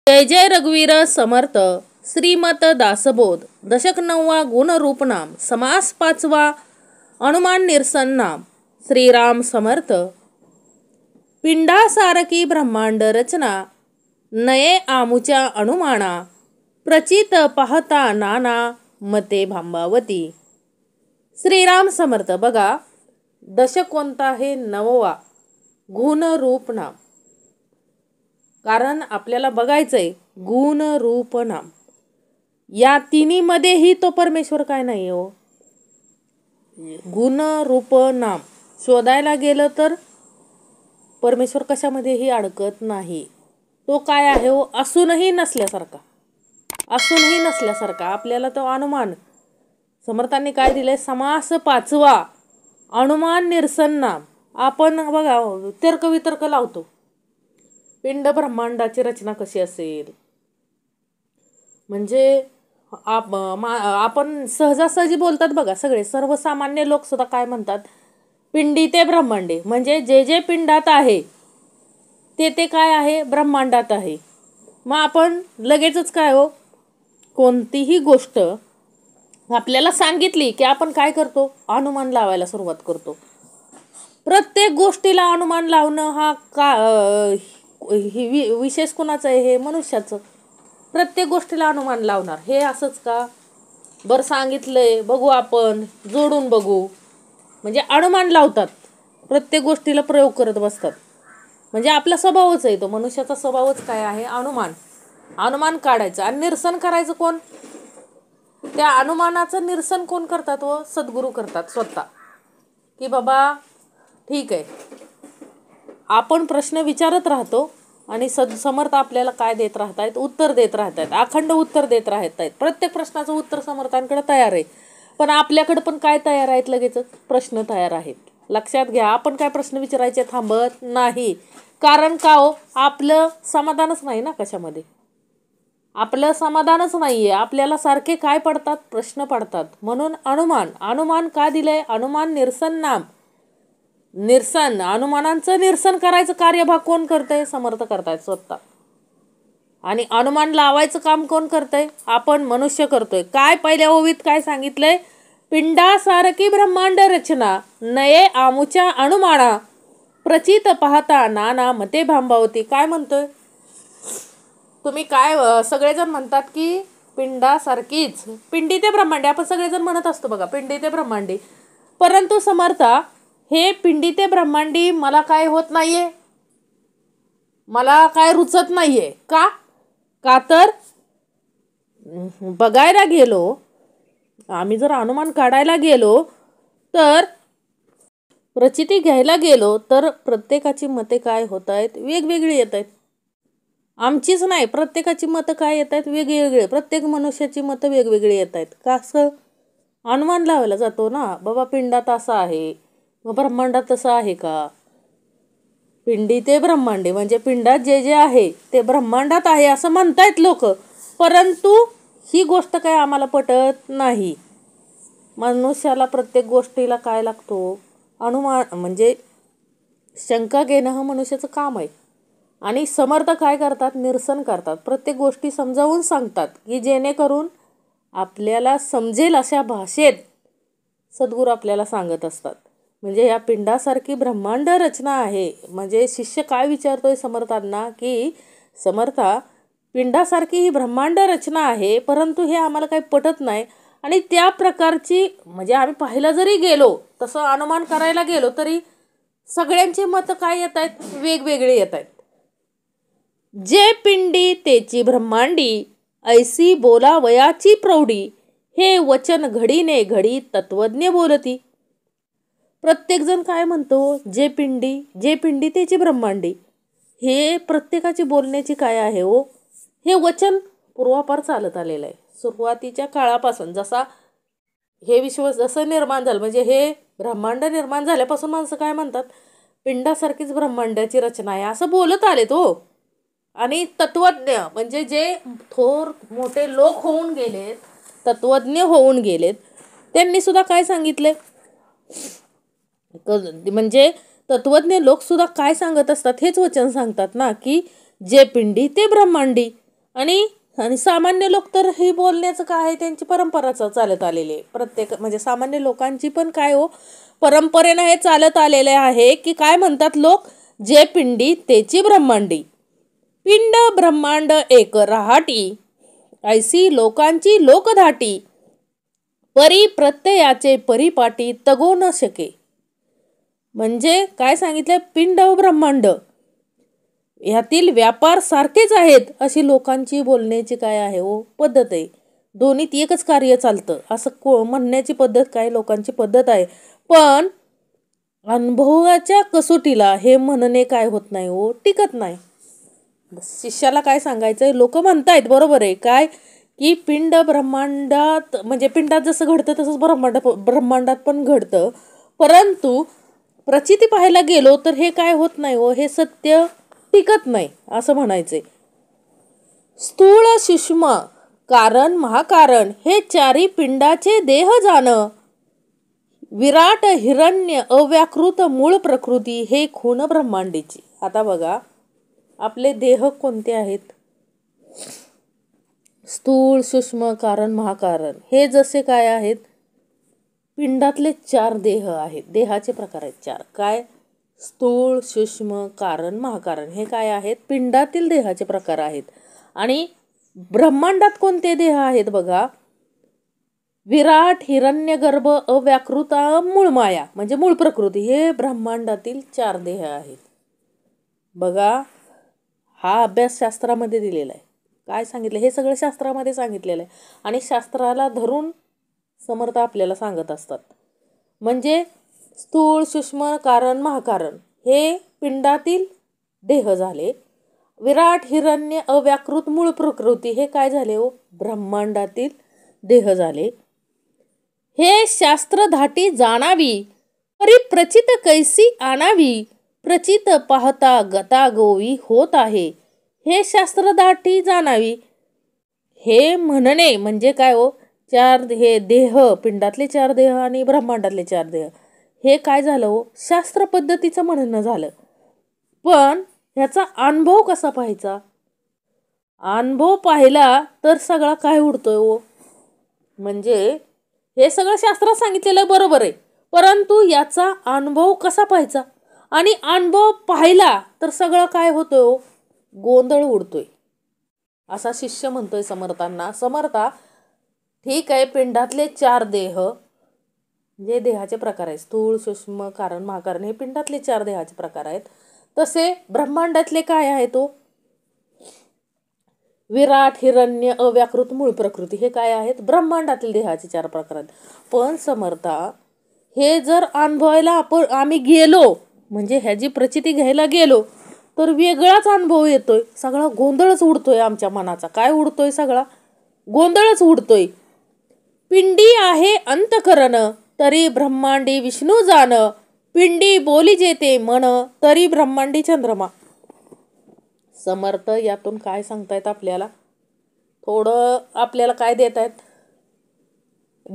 जय जय रघुवीर समर्थ श्रीमत दासबोध दशक 9 गुणरूप नाम समास 5 अनुमान निरसन नाम श्रीराम समर्थ पिंडासारकी ब्रह्मांड रचना नये आमुच्या अनुमाना प्रचित पाहता नाना मते भांबावती। श्रीराम समर्थ। बघा दशक कोणता आहे? 9वा गुणरूप नाम। कारण आपल्याला बघायचंय गुण रूप नाम या तिन्ही मध्येही तो परमेश्वर काय नाही हो। गुण रूप नाम शोधायला गेलं तर परमेश्वर कशामध्येही अडकत नाही। तो काय आहे हो? असूनही नसल्यासारखा, असूनही नसल्यासारखा आपल्याला तो अनुमान समर्थांनी काय दिलंय? समास 5 अनुमान निरसन नाम। आपण बघा तर्क वितर्क लावतो पिंड ब्रह्मांडाची रचना कशी असेल, म्हणजे आपण सहजासहजी बोलतात बघा सगळे सर्वसामान्य लोक सुद्धा काय म्हणतात? पिंडी ते ब्रह्मांडे, म्हणजे जे जे पिंडात आहे ते काय आहे? ब्रह्मांडात आहे। मग आपण लगेचच काय हो, कोणतीही गोष्ट आपल्याला सांगितली की आपण काय करतो? अनुमान लावायला सुरुवात करतो। प्रत्येक गोष्टीला अनुमान लावणं हा का विशेष कोणाचं आहे? हे मनुष्याचं। प्रत्येक गोष्टीला अनुमान लावणार हे असंच का? बरं सांगितलंय बघू आपण जोडून बघू, म्हणजे अनुमान लावतात। प्रत्येक गोष्टीला प्रयोग करत बसतात, म्हणजे आपला स्वभावच आहे तो। मनुष्याचा स्वभावच काय आहे? अनुमान। अनुमान काढायचं आणि निरसन करायचं कोण? त्या अनुमानाचं निरसन कोण करतात? व सद्गुरू करतात स्वतः। की बाबा ठीक आहे, आपण प्रश्न विचारत राहतो आणि समर्थ आपल्याला काय देत राहतायत? उत्तर देत राहतायत, अखंड उत्तर देत राहतायत। प्रत्येक प्रश्नाचं उत्तर समर्थांकडे तयार आहे, पण आपल्याकडे पण काय तयार आहेत? लगेच प्रश्न तयार आहेत। लक्षात घ्या, आपण काय प्रश्न विचारायचे थांबत नाही। कारण का हो? आपलं समाधानच नाही ना कशामध्ये, आपलं समाधानच नाहीये। आपल्याला सारखे काय पडतात? प्रश्न पडतात। म्हणून अनुमान का दिलंय? अनुमान निरसन नाम। निरसन, अनुमानांचं निरसन करायचं कार्यभाग कोण करतंय? समर्थ करतायत स्वतः। आणि अनुमान लावायचं काम कोण करतंय? आपण मनुष्य करतोय। काय पहिल्या ओवीत काय सांगितलंय? पिंडासारखी ब्रह्मांड रचना नये आमुच्या अनुमाना प्रचित पाहता नाना मते भांबावती। काय म्हणतोय? तुम्ही काय सगळेजण म्हणतात की पिंडासारखीच, पिंडी ते ब्रह्मांडी आपण सगळेजण म्हणत असतो बघा, पिंडी ते ब्रह्मांडी। परंतु समर्था हे पिंडी ते ब्रह्मांडी मला काय होत नाहीये, मला काय रुचत नाहीये। का? का तर बघायला गेलो, आम्ही जर अनुमान काढायला गेलो तर प्रचिती घ्यायला गेलो तर प्रत्येकाची मते काय होत आहेत? वेगवेगळी येत आहेत। आमचीच नाही, प्रत्येकाची मतं काय येत आहेत? वेगवेगळे। प्रत्येक मनुष्याची मतं वेगवेगळी येत आहेत। का? असं अनुमान लावायला जातो ना बाबा, पिंडात असं आहे मग ब्रह्मांडात तसं आहे का? पिंडी ते ब्रह्मांडे म्हणजे पिंडात जे जे आहे ते ब्रह्मांडात आहे असं म्हणतायत लोक, परंतु ही गोष्ट काय आम्हाला पटत नाही। मनुष्याला प्रत्येक गोष्टीला काय लागतो? अनुमान, म्हणजे शंका घेणं हा मनुष्याचं काम आहे। आणि समर्थ काय करतात? निरसन करतात। प्रत्येक गोष्टी समजावून सांगतात की जेणेकरून आपल्याला समजेल अशा भाषेत सद्गुरू आपल्याला सांगत असतात। म्हणजे या पिंडासारखी ब्रह्मांड रचना आहे, म्हणजे शिष्य काय विचारतोय समर्थांना की समर्था पिंडासारखी ही ब्रह्मांड रचना आहे, परंतु हे आम्हाला काही पटत नाही। आणि त्या प्रकारची, म्हणजे आम्ही पाहायला जरी गेलो, तसं अनुमान करायला गेलो तरी सगळ्यांची मतं काय येत आहेत? वेगवेगळे येत आहेत। जे पिंडी तेची ब्रह्मांडी ऐसी बोला वयाची प्रौढी हे वचन घडीने घडी तत्वज्ञ बोलती। प्रत्येक जण काय म्हणतो? जे पिंडी तेची ब्रह्मांडी, हे प्रत्येकाची बोलण्याची काय आहे हो? हे वचन पूर्वापार चालत आलेलं आहे। सुरुवातीच्या काळापासून जसा हे विश्व जसं निर्माण झालं, म्हणजे हे ब्रह्मांड निर्माण झाल्यापासून माणसं काय म्हणतात? पिंडासारखीच ब्रह्मांडाची रचना आहे असं बोलत आलेत हो। आणि तत्वज्ञ म्हणजे जे थोर मोठे लोक होऊन गेलेत, तत्वज्ञ होऊन गेलेत, त्यांनी सुद्धा काय सांगितले? म्हणजे तत्वज्ञ लोक सुद्धा काय सांगत असतात? हेच वचन सांगतात ना की जे पिंडी ते ब्रह्मांडी। आणि आणि सामान्य लोक तर हे बोलण्याचं काय आहे, त्यांची परंपराच चालत आलेली आहे. प्रत्येक म्हणजे सामान्य लोकांची पण काय हो, परंपरेनं हे चालत आलेले आहे की काय म्हणतात लोक, जे पिंडी तेची ब्रह्मांडी, पिंड ब्रह्मांड एक रहाटी, ऐसी लोकांची लोकधाटी, परी प्रत्ययाचे परिपाटी तगो न शके. म्हणजे काय सांगितलं, पिंड व ब्रह्मांड ह्यातील व्यापार सारखेच आहेत अशी लोकांची बोलण्याची काय आहे हो, पद्धत आहे. दोन्हीत एकच कार्य चालतं असं म्हणण्याची पद्धत काय लोकांची पद्धत आहे. पण अनुभवाच्या कसोटीला हे म्हणणे काय होत नाही हो, टिकत नाही. शिष्याला काय सांगायचंय, लोक म्हणतायत बरोबर आहे काय, की पिंड ब्रह्मांडात म्हणजे पिंडात जसं घडतं तसंच ब्रह्मांडात पण घडतं, परंतु प्रचिती पाहायला गेलो तर हे काय होत नाही हो, हे सत्य टिकत नाही असं म्हणायचे. स्थूळ सूक्ष्म कारण महाकारण हे चारी पिंडाचे देह जाण, विराट हिरण्य अव्याकृत मूळ प्रकृती हे खून ब्रह्मांडीची. आता बघा आपले देह कोणते आहेत, स्थूळ सूक्ष्म कारण महाकारण हे जसे काय आहेत, पिंडातले 4 देह आहेत. देहाचे प्रकार आहेत 4. काय, स्थूळ सूक्ष्म कारण महाकारण हे काय आहेत, पिंडातील देहाचे प्रकार आहेत. आणि ब्रह्मांडात कोणते देह आहेत बघा, विराट हिरण्यगर्भ अव्याकृता मूळ माया म्हणजे मूळ प्रकृती हे ब्रह्मांडातील 4 देह आहेत. बघा हा अभ्यास शास्त्रामध्ये दिलेला आहे. काय सांगितलं, हे सगळं शास्त्रामध्ये सांगितलेलं आहे आणि शास्त्राला धरून समर्थ आपल्याला सांगत असतात. म्हणजे स्थूळ सूक्ष्म कारण महाकारण हे पिंडातील देह झाले, विराट हिरण्य अव्याकृत मूळ प्रकृती हे काय झाले हो, ब्रह्मांडातील देह झाले. हे शास्त्र धाटी जाणावी, परी प्रचित कैसी आणावी, प्रचित पाहता गता गोवी होत आहे. हे शास्त्र धाटी जाणावी हे म्हणणे म्हणजे काय हो, 4 हे देह, पिंडातले 4 देह आणि ब्रह्मांडातले 4 देह हे काय झालं हो, शास्त्र पद्धतीचं म्हणणं झालं. पण ह्याचा अनुभव कसा पाहायचा, अनुभव पाहिला तर सगळा काय उडतोय हो, म्हणजे हे सगळं शास्त्रात सांगितलेलं बरोबर आहे, परंतु याचा अनुभव कसा पाहायचा, आणि अनुभव पाहिला तर सगळं काय होतोय हो, गोंधळ उडतोय. असा शिष्य म्हणतोय समर्थांना, समर्था ठीक आहे, पिंडातले 4 देह जे देहाचे प्रकार आहेत, स्थूळ सूक्ष्म कारण महाकारण हे पिंडातले 4 देहाचे प्रकार आहेत, तसे ब्रह्मांडातले काय आहे तो, विराट हिरण्य अव्याकृत मूळ प्रकृती हे काय आहेत, ब्रह्मांडातील देहाचे 4 प्रकार आहेत. पण समर्था हे जर अनुभवायला आम्ही गेलो म्हणजे ह्याची प्रचिती घ्यायला गेलो तर वेगळाच अनुभव येतोय, सगळा गोंधळच उडतोय आमच्या मनाचा. काय उडतोय, सगळा गोंधळच उडतोय. पिंडी आहे अंतकरण तरी ब्रह्मांडी विष्णू जाण, पिंडी बोली जेते मन तरी ब्रह्मांडी चंद्रमा. समर्थ यातून काय सांगतायत आपल्याला, थोडं आपल्याला काय देत आहेत,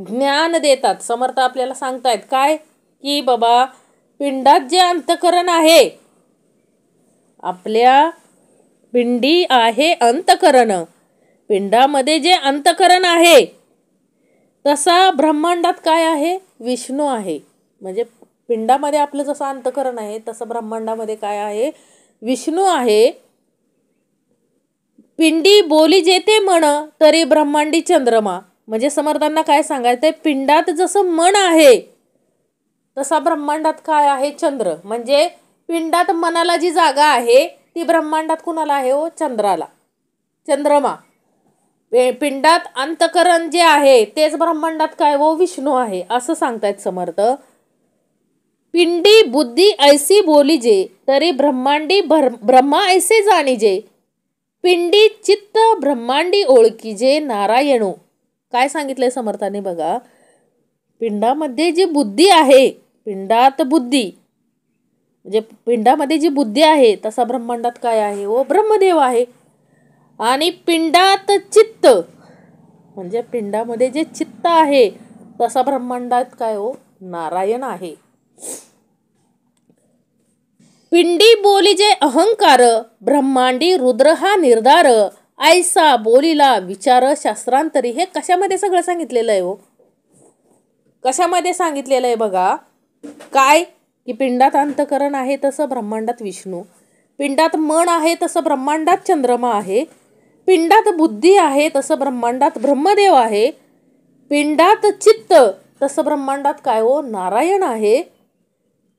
ज्ञान देतात. समर्थ आपल्याला सांगतायत काय, की बाबा पिंडात जे अंतकरण आहे, आपल्या पिंडी आहे अंतकरण, पिंडामध्ये जे अंतकरण आहे तसा ब्रह्मांडात काय आहे, विष्णू आहे. म्हणजे पिंडामध्ये आपलं जसं अंतकरण आहे तसं ब्रह्मांडामध्ये काय आहे, विष्णू आहे. पिंडी बोली जेते मन तरी ब्रह्मांडी चंद्रमा. म्हणजे समर्थांना काय सांगायचंय, पिंडात जसं मन आहे तसा ब्रह्मांडात काय आहे, चंद्र. म्हणजे पिंडात मनाला जी जागा आहे ती ब्रह्मांडात कुणाला आहे हो, चंद्राला, चंद्रमा. पिंडात अंतकरण जे आहे तेच ब्रह्मांडात काय हो, विष्णू आहे असं सांगतायत समर्थ. पिंडी बुद्धी ऐसी बोली जे तरी ब्रह्मांडी ब्रह्मा ऐसे जाणीजे, पिंडी चित्त ब्रह्मांडी ओळखीजे नारायणो. काय सांगितलंय समर्थाने बघा, पिंडामध्ये जी बुद्धी आहे, पिंडात बुद्धी म्हणजे पिंडामध्ये जी बुद्धी आहे तसा ब्रह्मांडात काय आहे हो, ब्रह्मदेव आहे. आणि पिंडात चित्त म्हणजे पिंडामध्ये जे चित्त आहे तसा ब्रह्मांडात काय हो, नारायण आहे. पिंडी बोली जे अहंकार ब्रह्मांडी रुद्र हा निर्धार, ऐसा बोलिला विचार शास्त्रांतरी. हे कशामध्ये सगळं सांगितलेलं आहे हो? कशामध्ये सांगितलेलं आहे बघा. काय की पिंडात अंतःकरण आहे तसं ब्रह्मांडात विष्णू, पिंडात मन आहे तसं ब्रह्मांडात चंद्रमा आहे, पिंडात बुद्धी आहे तसं ब्रह्मांडात ब्रह्मदेव आहे, पिंडात चित्त तसं ब्रह्मांडात काय हो नारायण आहे,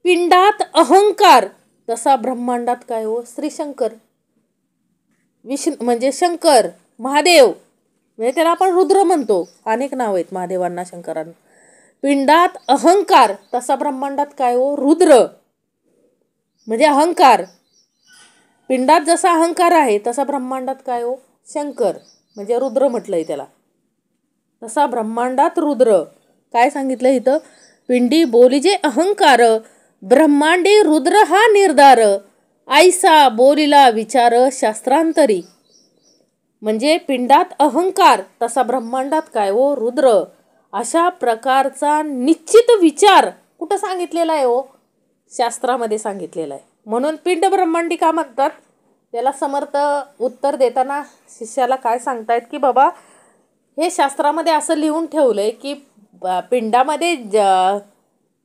पिंडात अहंकार तसा ब्रह्मांडात काय हो श्रीशंकर, विष्णू म्हणजे शंकर, महादेव म्हणजे त्याला आपण रुद्र म्हणतो. अनेक नाव आहेत महादेवांना शंकरांना. पिंडात अहंकार तसा ब्रह्मांडात काय हो रुद्र म्हणजे अहंकार. पिंडात जसा अहंकार आहे तसा ब्रह्मांडात काय हो शंकर म्हणजे रुद्र म्हटलंय त्याला. तसा ब्रह्मांडात रुद्र. काय सांगितलं इथं? पिंडी बोलिजे अहंकार, ब्रह्मांडी रुद्र हा निर्धार, ऐसा बोलिला विचार शास्त्रांतरी. म्हणजे पिंडात अहंकार तसा ब्रह्मांडात काय हो रुद्र. अशा प्रकारचा निश्चित विचार कुठं सांगितलेला आहे हो? शास्त्रामध्ये सांगितलेला आहे. म्हणून पिंड ब्रह्मांडी का म्हणतात? त्याला समर्थ उत्तर देताना शिष्याला काय सांगतायत की बाबा हे शास्त्रामध्ये असं लिहून ठेवलंय की पिंडामध्ये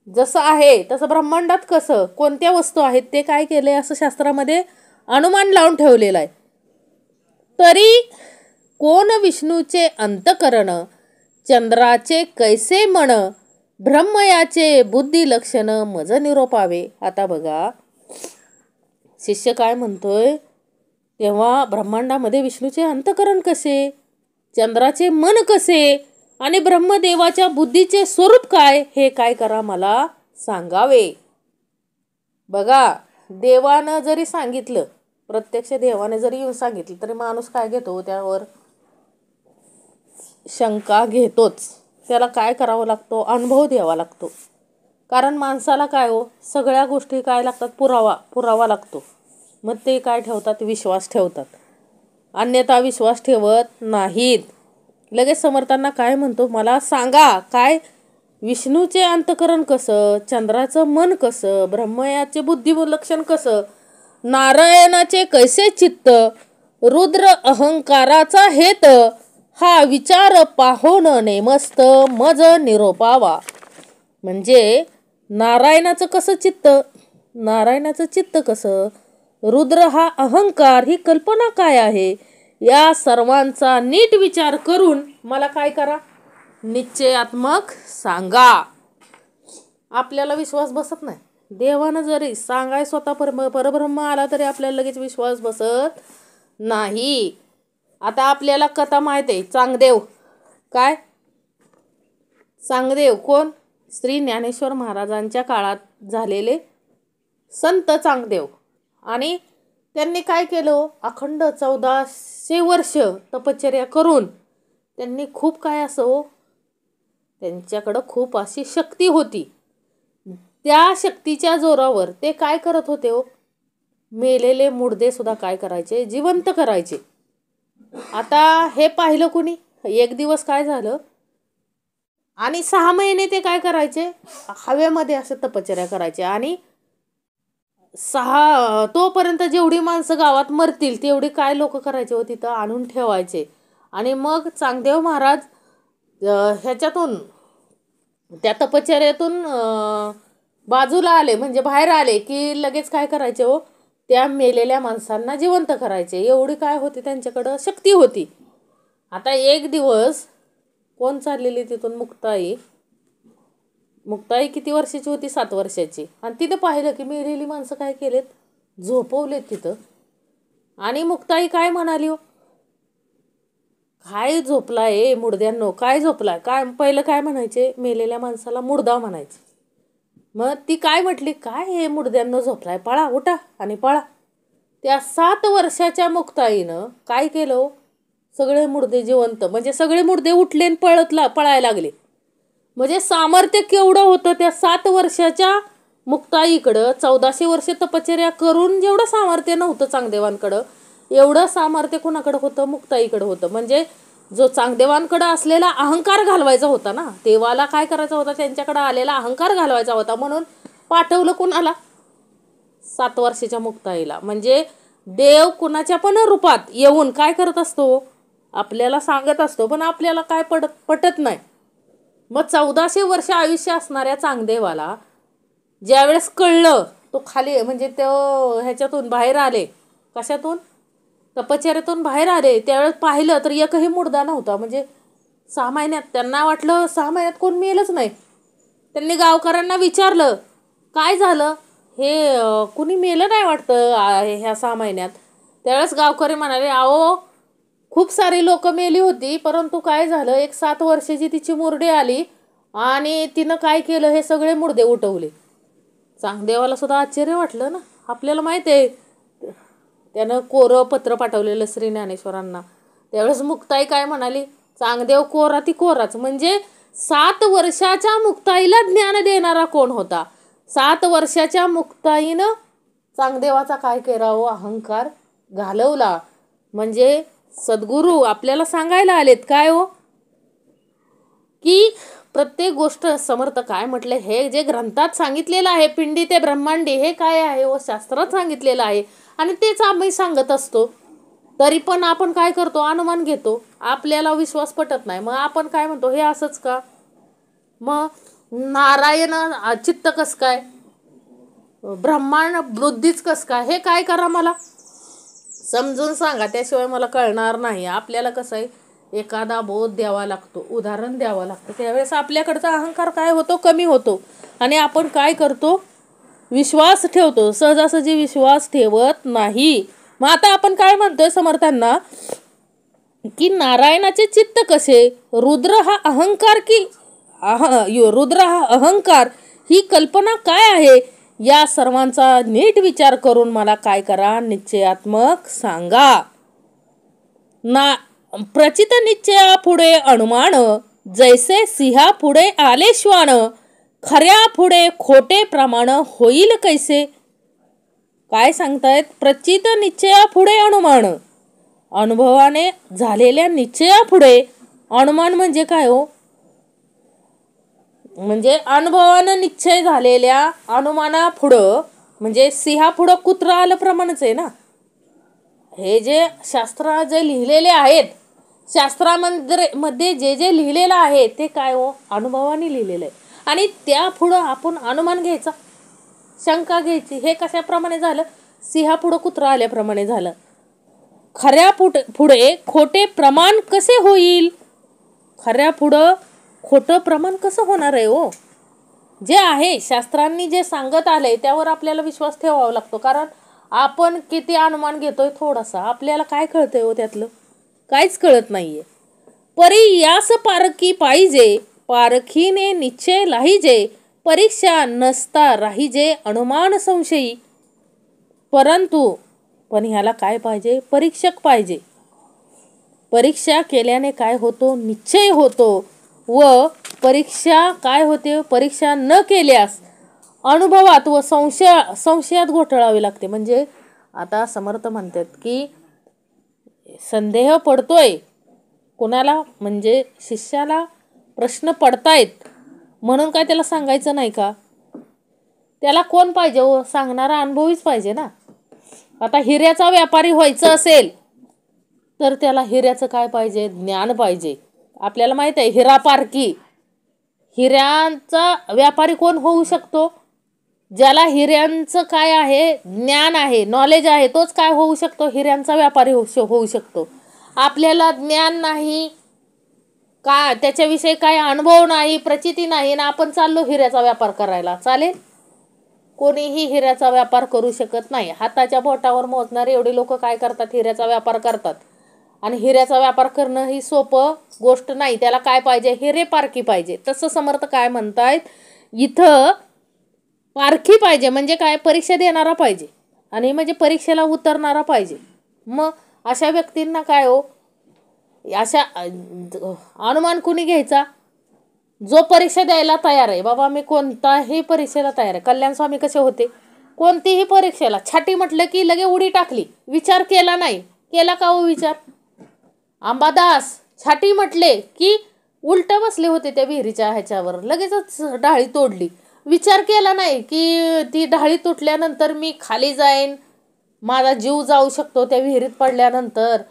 जसं आहे तसं ब्रह्मांडात कसं कोणत्या वस्तू आहेत ते काय केलंय असं शास्त्रामध्ये अनुमान लावून ठेवलेलं आहे. तरी कोण विष्णूचे अंतकरण, चंद्राचे कैसे मन, ब्रह्मयाचे बुद्धी लक्षण मज निरोपावे. आता बघा शिष्य काय म्हणतोय, तेव्हा ब्रह्मांडामध्ये विष्णूचे अंतकरण कसे, चंद्राचे मन कसे आणि ब्रह्मदेवाच्या बुद्धीचे स्वरूप काय हे काय करा मला सांगावे. बघा देवानं जरी सांगितलं, प्रत्यक्ष देवाने जरी येऊन सांगितलं तरी माणूस काय घेतो त्यावर शंका घेतोच. त्याला काय करावं लागतो अनुभव द्यावा लागतो. कारण माणसाला काय हो सगळ्या गोष्टी काय लागतात पुरावा लागतो. मग ते काय ठेवतात विश्वास ठेवतात, अन्यथा विश्वास ठेवत नाहीत. लगेच समर्थांना काय म्हणतो मला सांगा काय विष्णूचे अंतकरण कसं, चंद्राचं मन कसं, ब्रह्मयाचे बुद्धी लक्षण कसं, नारायणाचे कैसे चित्त, रुद्र अहंकाराचा हेत, हा विचार पाहोन नेमस्त मज निरोपावा. म्हणजे नारायणाचं कसं चित्त, नारायणाचं चित्त कसं, रुद्र हा अहंकार ही कल्पना काय आहे, या सर्वांचा नीट विचार करून मला काय करा निश्चयात्मक सांगा. आपल्याला विश्वास बसत नाही. देवानं जरी सांगाय स्वतः परब्रह्म आला तरी आपल्याला लगेच विश्वास बसत नाही. आता आपल्याला कथा माहिती आहे चांगदेव. काय चांगदेव कोण? श्री ज्ञानेश्वर महाराजांच्या काळात झालेले संत चांगदेव. आणि त्यांनी काय केलं अखंड 1400 वर्ष तपश्चर्या करून त्यांनी खूप काय असं त्यांच्याकडं खूप अशी शक्ती होती. त्या शक्तीच्या जोरावर ते काय करत होते हो मेलेले मुर्दे सुद्धा काय करायचे जिवंत करायचे. आता हे पाहिलं कुणी? एक दिवस काय झालं आणि 6 महिने ते काय करायचे हवेमध्ये असं तपश्चर्या करायचे आणि तोपर्यंत जेवढी माणसं गावात मरतील तेवढी काय लोक करायचे हो तिथं आणून ठेवायचे. आणि मग चांगदेव महाराज ह्याच्यातून त्या तपश्चर्यातून बाजूला आले म्हणजे बाहेर आले की लगेच काय करायचे हो त्या मेलेल्या माणसांना जिवंत करायचे. एवढी काय होती त्यांच्याकडं शक्ती होती. आता एक दिवस कोण चाललेली तिथून मुक्ताई किती वर्षाची होती? 7 वर्षाची. आणि तिथं पाहिलं की मेलेली माणसं काय केलेत झोपवलेत तिथं. आणि मुक्ताई काय म्हणाली हो काय झोपलाय मुर्द्यांनो काय झोपलाय काय? पहिलं काय म्हणायचे मेलेल्या माणसाला मुर्दा म्हणायचे. मग ती काय म्हटली काय हे मुर्द्यांनो झोपलाय पळा उठा आणि पळा. त्या 7 वर्षाच्या मुक्ताईनं काय केलं सगळे मुर्दे जिवंत म्हणजे सगळे मुर्दे उठले आणि पळायला लागले. म्हणजे सामर्थ्य केवढं होतं त्या 7 वर्षाच्या मुक्ताईकडं. 1400 वर्ष तपश्चर्या करून जेवढं सामर्थ्य नव्हतं चांगदेवांकडं एवढं सामर्थ्य कुणाकडं होतं मुक्ताईकडं होतं. म्हणजे जो चांगदेवांकडं असलेला अहंकार घालवायचा होता ना देवाला काय करायचा होता त्यांच्याकडं आलेला अहंकार घालवायचा होता म्हणून पाठवलं कुणाला 7 वर्षाच्या मुक्ताईला. म्हणजे देव कुणाच्या पण रूपात येऊन काय करत असतो, आपल्याला सांगत असतो, पण आपल्याला काय पटत नाही. मग 1400 वर्ष आयुष्य असणाऱ्या चांगदेवाला ज्यावेळेस कळलं, तो खाली म्हणजे तो ह्याच्यातून बाहेर आले, कशातून, तपश्चर्यातून बाहेर आले, त्यावेळेस पाहिलं तर एकही मुर्दा नव्हता. म्हणजे 6 महिन्यात त्यांना वाटलं 6 महिन्यात कोण मेलच नाही. त्यांनी गावकऱ्यांना विचारलं काय झालं, हे कुणी मेलं नाही वाटतं ह्या 6 महिन्यात. त्यावेळेस गावकरी म्हणाले, अहो खूप सारी लोक मेली होती, परंतु काय झालं, एक 7 वर्षाची तिची मुरडी आली आणि तिनं काय केलं, हे सगळे मुर्दे उठवले. चांगदेवाला सुद्धा आश्चर्य वाटलं ना. आपल्याला माहिती आहे त्यानं कोरं पत्र पाठवलेलं श्री ज्ञानेश्वरांना. त्यावेळेस मुक्ताई काय म्हणाली, चांगदेव कोरा ती कोराच. म्हणजे 7 वर्षाच्या मुक्ताईला ज्ञान देणारा कोण होता. 7 वर्षाच्या मुक्ताईनं चांगदेवाचा काय केला, अहंकार घालवला. म्हणजे सद्गुरू आपल्याला सांगायला आलेत काय हो, की प्रत्येक गोष्ट समर्थ काय म्हटले, हे जे ग्रंथात सांगितलेलं आहे, पिंडी ते ब्रह्मांडी, हे काय आहे व शास्त्रात सांगितलेलं आहे आणि तेच आम्ही सांगत असतो. तरी पण आपण काय करतो, अनुमान घेतो, आपल्याला विश्वास पटत नाही. मग आपण काय म्हणतो, हे असंच का, मग नारायण चित्त कस काय, ब्रह्मांड बुद्धीच कस काय, हे काय करा मला समजून सांगा, त्याशिवाय मला कळणार नाही. आपल्याला कसं आहे, एखादा बोध द्यावा लागतो, उदाहरण द्यावं लागतं, त्यावेळेस आपल्याकडचा अहंकार काय होतो, कमी होतो आणि आपण काय करतो, विश्वास ठेवतो. सहजासहजी विश्वास ठेवत नाही. मग आता आपण काय म्हणतोय समर्थांना, की नारायणाचे चित्त कसे, रुद्र हा अहंकार की रुद्र हा अहंकार, ही कल्पना काय आहे, या सर्वांचा नीट विचार करून मला काय करा, निश्चयात्मक सांगा. प्रचित निश्चया पुढे अनुमान, जैसे सिंहा पुढे आले श्वान, खऱ्या पुढे खोटे प्रमाण होईल कैसे. काय सांगतायत, प्रचित निश्चया पुढे अनुमान, अनुभवाने झालेल्या निश्चया पुढे, अनुमान म्हणजे काय हो, म्हणजे अनुभवानं निश्चय झालेल्या अनुमाना पुढं, म्हणजे सिंहा पुढं कुत्रा आलं प्रमाणच आहे ना. हे जे शास्त्र जे लिहिलेले आहेत, शास्त्रामध्ये जे जे लिहिलेलं आहे ते काय हो, अनुभवाने लिहिलेलं आहे. आणि त्या पुढं आपण अनुमान घ्यायचा, शंका घ्यायची. हे कशाप्रमाणे झालं, सिंहा पुढं कुत्रा आल्याप्रमाणे झालं. खऱ्या पुढे खोटे प्रमाण कसे होईल, खऱ्या पुढं खोटं प्रमाण कसं होणार आहे हो. जे आहे शास्त्रांनी जे सांगत आलंय त्यावर आपल्याला विश्वास ठेवावा लागतो. कारण आपण किती अनुमान घेतोय, थोडासा आपल्याला काय कळतंय हो, त्यातलं काहीच कळत नाहीये. परी यास पारखी पाहिजे, पारखीने निश्चय लाहिजे, परीक्षा नसता राहिजे अनुमान संशयी. परंतु पण ह्याला काय पाहिजे, परीक्षक पाहिजे. परीक्षा केल्याने काय होतो, निश्चय होतो. व परीक्षा काय होते, परीक्षा न केल्यास अनुभवात व संशयात घोटाळावे लागते. म्हणजे आता समर्थ म्हणतात की संदेह पडतोय कोणाला, म्हणजे शिष्याला प्रश्न पडतायत म्हणून काय त्याला सांगायचं नाही का, त्याला कोण पाहिजे हो, सांगणारा अनुभवीच पाहिजे ना. आता हिऱ्याचा व्यापारी व्हायचं असेल तर त्याला हिऱ्याचं काय पाहिजे, ज्ञान पाहिजे. आपल्याला माहित आहे हिरा पारखी, हिऱ्यांचा व्यापारी कोण होऊ शकतो, ज्याला हिऱ्यांचं काय आहे, ज्ञान आहे, नॉलेज आहे, तोच काय होऊ शकतो, हिऱ्यांचा व्यापारी होऊ शकतो. आपल्याला ज्ञान नाही का, त्याच्याविषयी काय अनुभव नाही, प्रचिती नाही, ना आपण चाललो हिऱ्याचा व्यापार करायला, चालेल. कोणीही हिऱ्याचा व्यापार करू शकत नाही. हाताच्या बोटावर मोजणारे एवढे लोक काय करतात, हिऱ्याचा व्यापार करतात. आणि हिऱ्याचा व्यापार करणं ही सोपं गोष्ट नाही. त्याला काय पाहिजे, हिरे पारखी पाहिजे. तसं समर्थ काय म्हणतायत, इथं पारखी पाहिजे म्हणजे काय, परीक्षा देणारा पाहिजे आणि म्हणजे परीक्षेला उतरणारा पाहिजे. मग अशा व्यक्तींना काय हो, अशा अनुमान कुणी घ्यायचा, जो परीक्षा द्यायला तयार आहे. बाबा मी कोणताही परीक्षेला तयार आहे. कल्याण स्वामी कसे होते, कोणतीही परीक्षेला छाटी म्हटलं की लगे उडी टाकली, विचार केला नाही. केला का हो विचार, अंबादास छाटी म्हटले की उलट बसले होते त्या विहिरीच्या ह्याच्यावर, लगेचच ढाळी तोडली. विचार केला नाही की ती ढाळी तुटल्यानंतर मी खाली जाईन, माझा जीव जाऊ शकतो त्या विहिरीत पडल्यानंतर.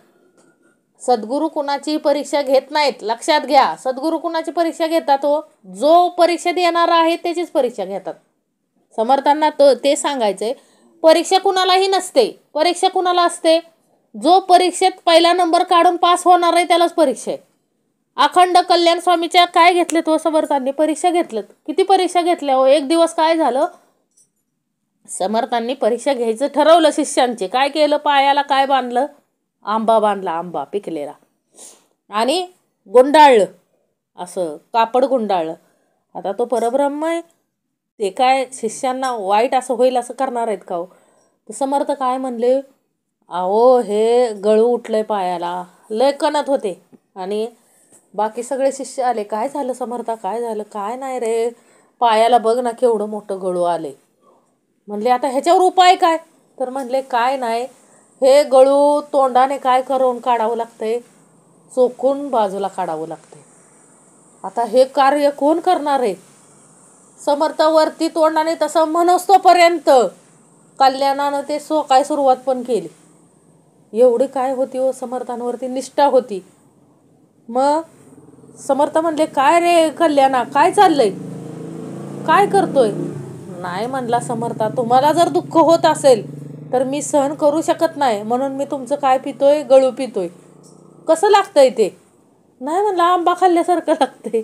सद्गुरू कुणाची परीक्षा घेत नाहीत, लक्षात घ्या. सद्गुरू कुणाची परीक्षा घेतात हो? जो परीक्षा देणारा आहे त्याचीच परीक्षा घेतात. समर्थांना ते सांगायचंय, परीक्षा कुणालाही नसते. परीक्षा कुणाला असते? जो परीक्षेत पहिला नंबर काढून पास होणार आहे त्यालाच परीक्षा आहे. अखंड कल्याण स्वामीच्या काय घेतले तो समर्थांनी? परीक्षा घेतलेत. किती परीक्षा घेतल्या हो? एक दिवस काय झालं, समर्थांनी परीक्षा घ्यायचं ठरवलं शिष्यांचे. काय केलं? पायाला काय बांधलं? आंबा बांधला, आंबा पिकलेला, आणि गुंडाळलं, असं कापड गुंडाळलं. आता तो परब्रह्म आहे, ते काय शिष्यांना वाईट असं होईल असं करणार आहेत का हो? तर समर्थ काय म्हणले, अहो हे गळू उठलंय पायाला, लय कणत होते. आणि बाकी सगळे शिष्य आले, काय झालं समर्था, काय झालं? काय नाही रे, पायाला बघ ना केवढं मोठं गळू आले. म्हणले आता ह्याच्यावर उपाय काय? तर म्हणले काय नाही, हे गळू तोंडाने काय करून काढावं लागतंय, चोखून बाजूला काढावं लागतंय. आता हे कार्य कोण करणार आहे? समर्थावरती तोंडाने तसं म्हणोस्तोपर्यंत कल्याणानं ते काय सुरुवात पण केली. एवढी काय होती हो समर्थांवरती निष्ठा होती. मग समर्थ म्हणले, काय रे कल्याणा, काय चाललंय, काय करतोय? नाही म्हणला समर्था, तुम्हाला जर दुःख होत असेल तर मी सहन करू शकत नाही, म्हणून मी तुमचं काय पितोय, गळू पितोय. कसं लागतंय ते? नाही म्हणला, आंबा खाल्ल्यासारखं लागतंय.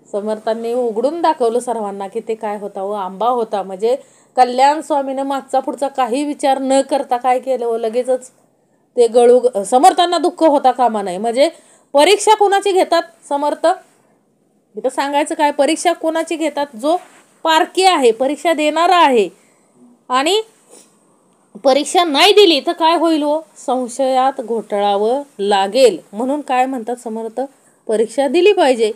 समर्थांनी उघडून दाखवलं सर्वांना की ते काय होता व आंबा होता. म्हणजे कल्याण स्वामीनं मागचा पुढचा काही विचार न करता काय केलं व लगेचच ते गळू. समर्थांना दुःख होता कामा नाही. म्हणजे परीक्षा कोणाची घेतात समर्थ? इथं सांगायचं काय, परीक्षा कोणाची घेतात? जो पारखी आहे, परीक्षा देणारा आहे. आणि परीक्षा नाही दिली तर काय होईल हो? संशयात घोटाळावं लागेल. म्हणून काय म्हणतात समर्थ, परीक्षा दिली पाहिजे.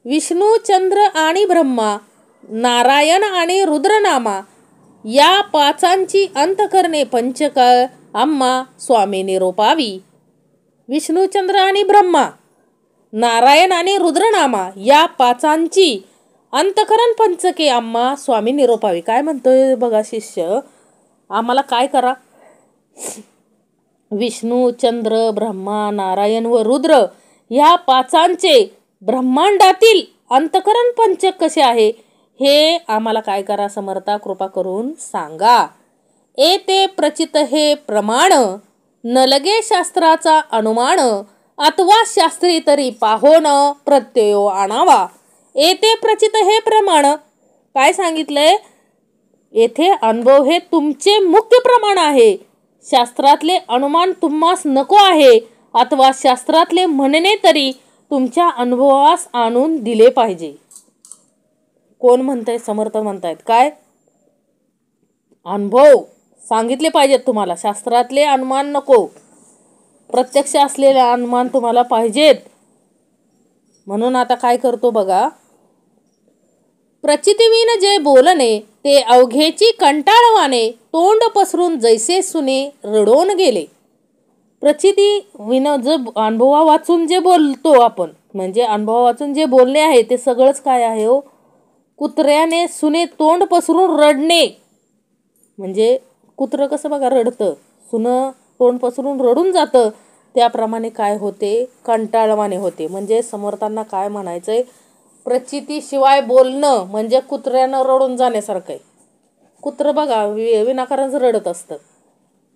विष्णू, चंद्र आणि ब्रह्मा, नारायण आणि रुद्रनामा या पाचांची अंतकरणे पंचका आम्हा स्वामी निरोपावी. विष्णू, चंद्र आणि ब्रह्मा, नारायण आणि रुद्रनामा या पाचांची अंतकरण पंचके आम्हा स्वामी निरोपावी. काय म्हणतोय बघा शिष्य, आम्हाला काय करा? विष्णू, चंद्र, ब्रह्मा, नारायण व रुद्र या पाचांचे ब्रह्मांडातील अंतकरण पंचक कसे आहे हे आम्हाला काय करा समर्था, कृपा करून सांगा. एते प्रचित हे प्रमाण, न लगे शास्त्राचा अनुमान, अथवा शास्त्री तरी पाहोन प्रत्ययो आणावा. एते प्रचित हे प्रमाण, काय सांगितलंय? येथे अनुभव हे तुमचे मुख्य प्रमाण आहे. शास्त्रातले अनुमान तुम्हास नको आहे, अथवा शास्त्रातले म्हणणे तरी तुमच्या अनुभवास आणून दिले पाहिजे. कोण म्हणताय? समर्थ म्हणतायत. काय अनुभव सांगितले पाहिजेत तुम्हाला, शास्त्रातले अनुमान नको, प्रत्यक्ष असलेले अनुमान तुम्हाला पाहिजेत. म्हणून आता काय करतो बघा, प्रचितीविन जे बोलणे ते अवघेची कंटाळवाने, तोंड पसरून जैसे सुने रडून गेले. प्रचिती विन जे अनुभवा वाचून जे बोलतो आपण, म्हणजे अनुभवा वाचून जे बोलणे आहे ते सगळंच काय आहे हो? कुत्र्याने सुने तोंड पसरून रडणे. म्हणजे कुत्रं कसं बघा रडतं, सुनं तोंड पसरून रडून जातं, त्याप्रमाणे काय होते? कंटाळवाने होते. म्हणजे समर्थांना काय म्हणायचंय, प्रचितीशिवाय बोलणं म्हणजे कुत्र्यानं रडून जाण्यासारखं आहे. कुत्रं बघा विनाकारणच रडत असतं.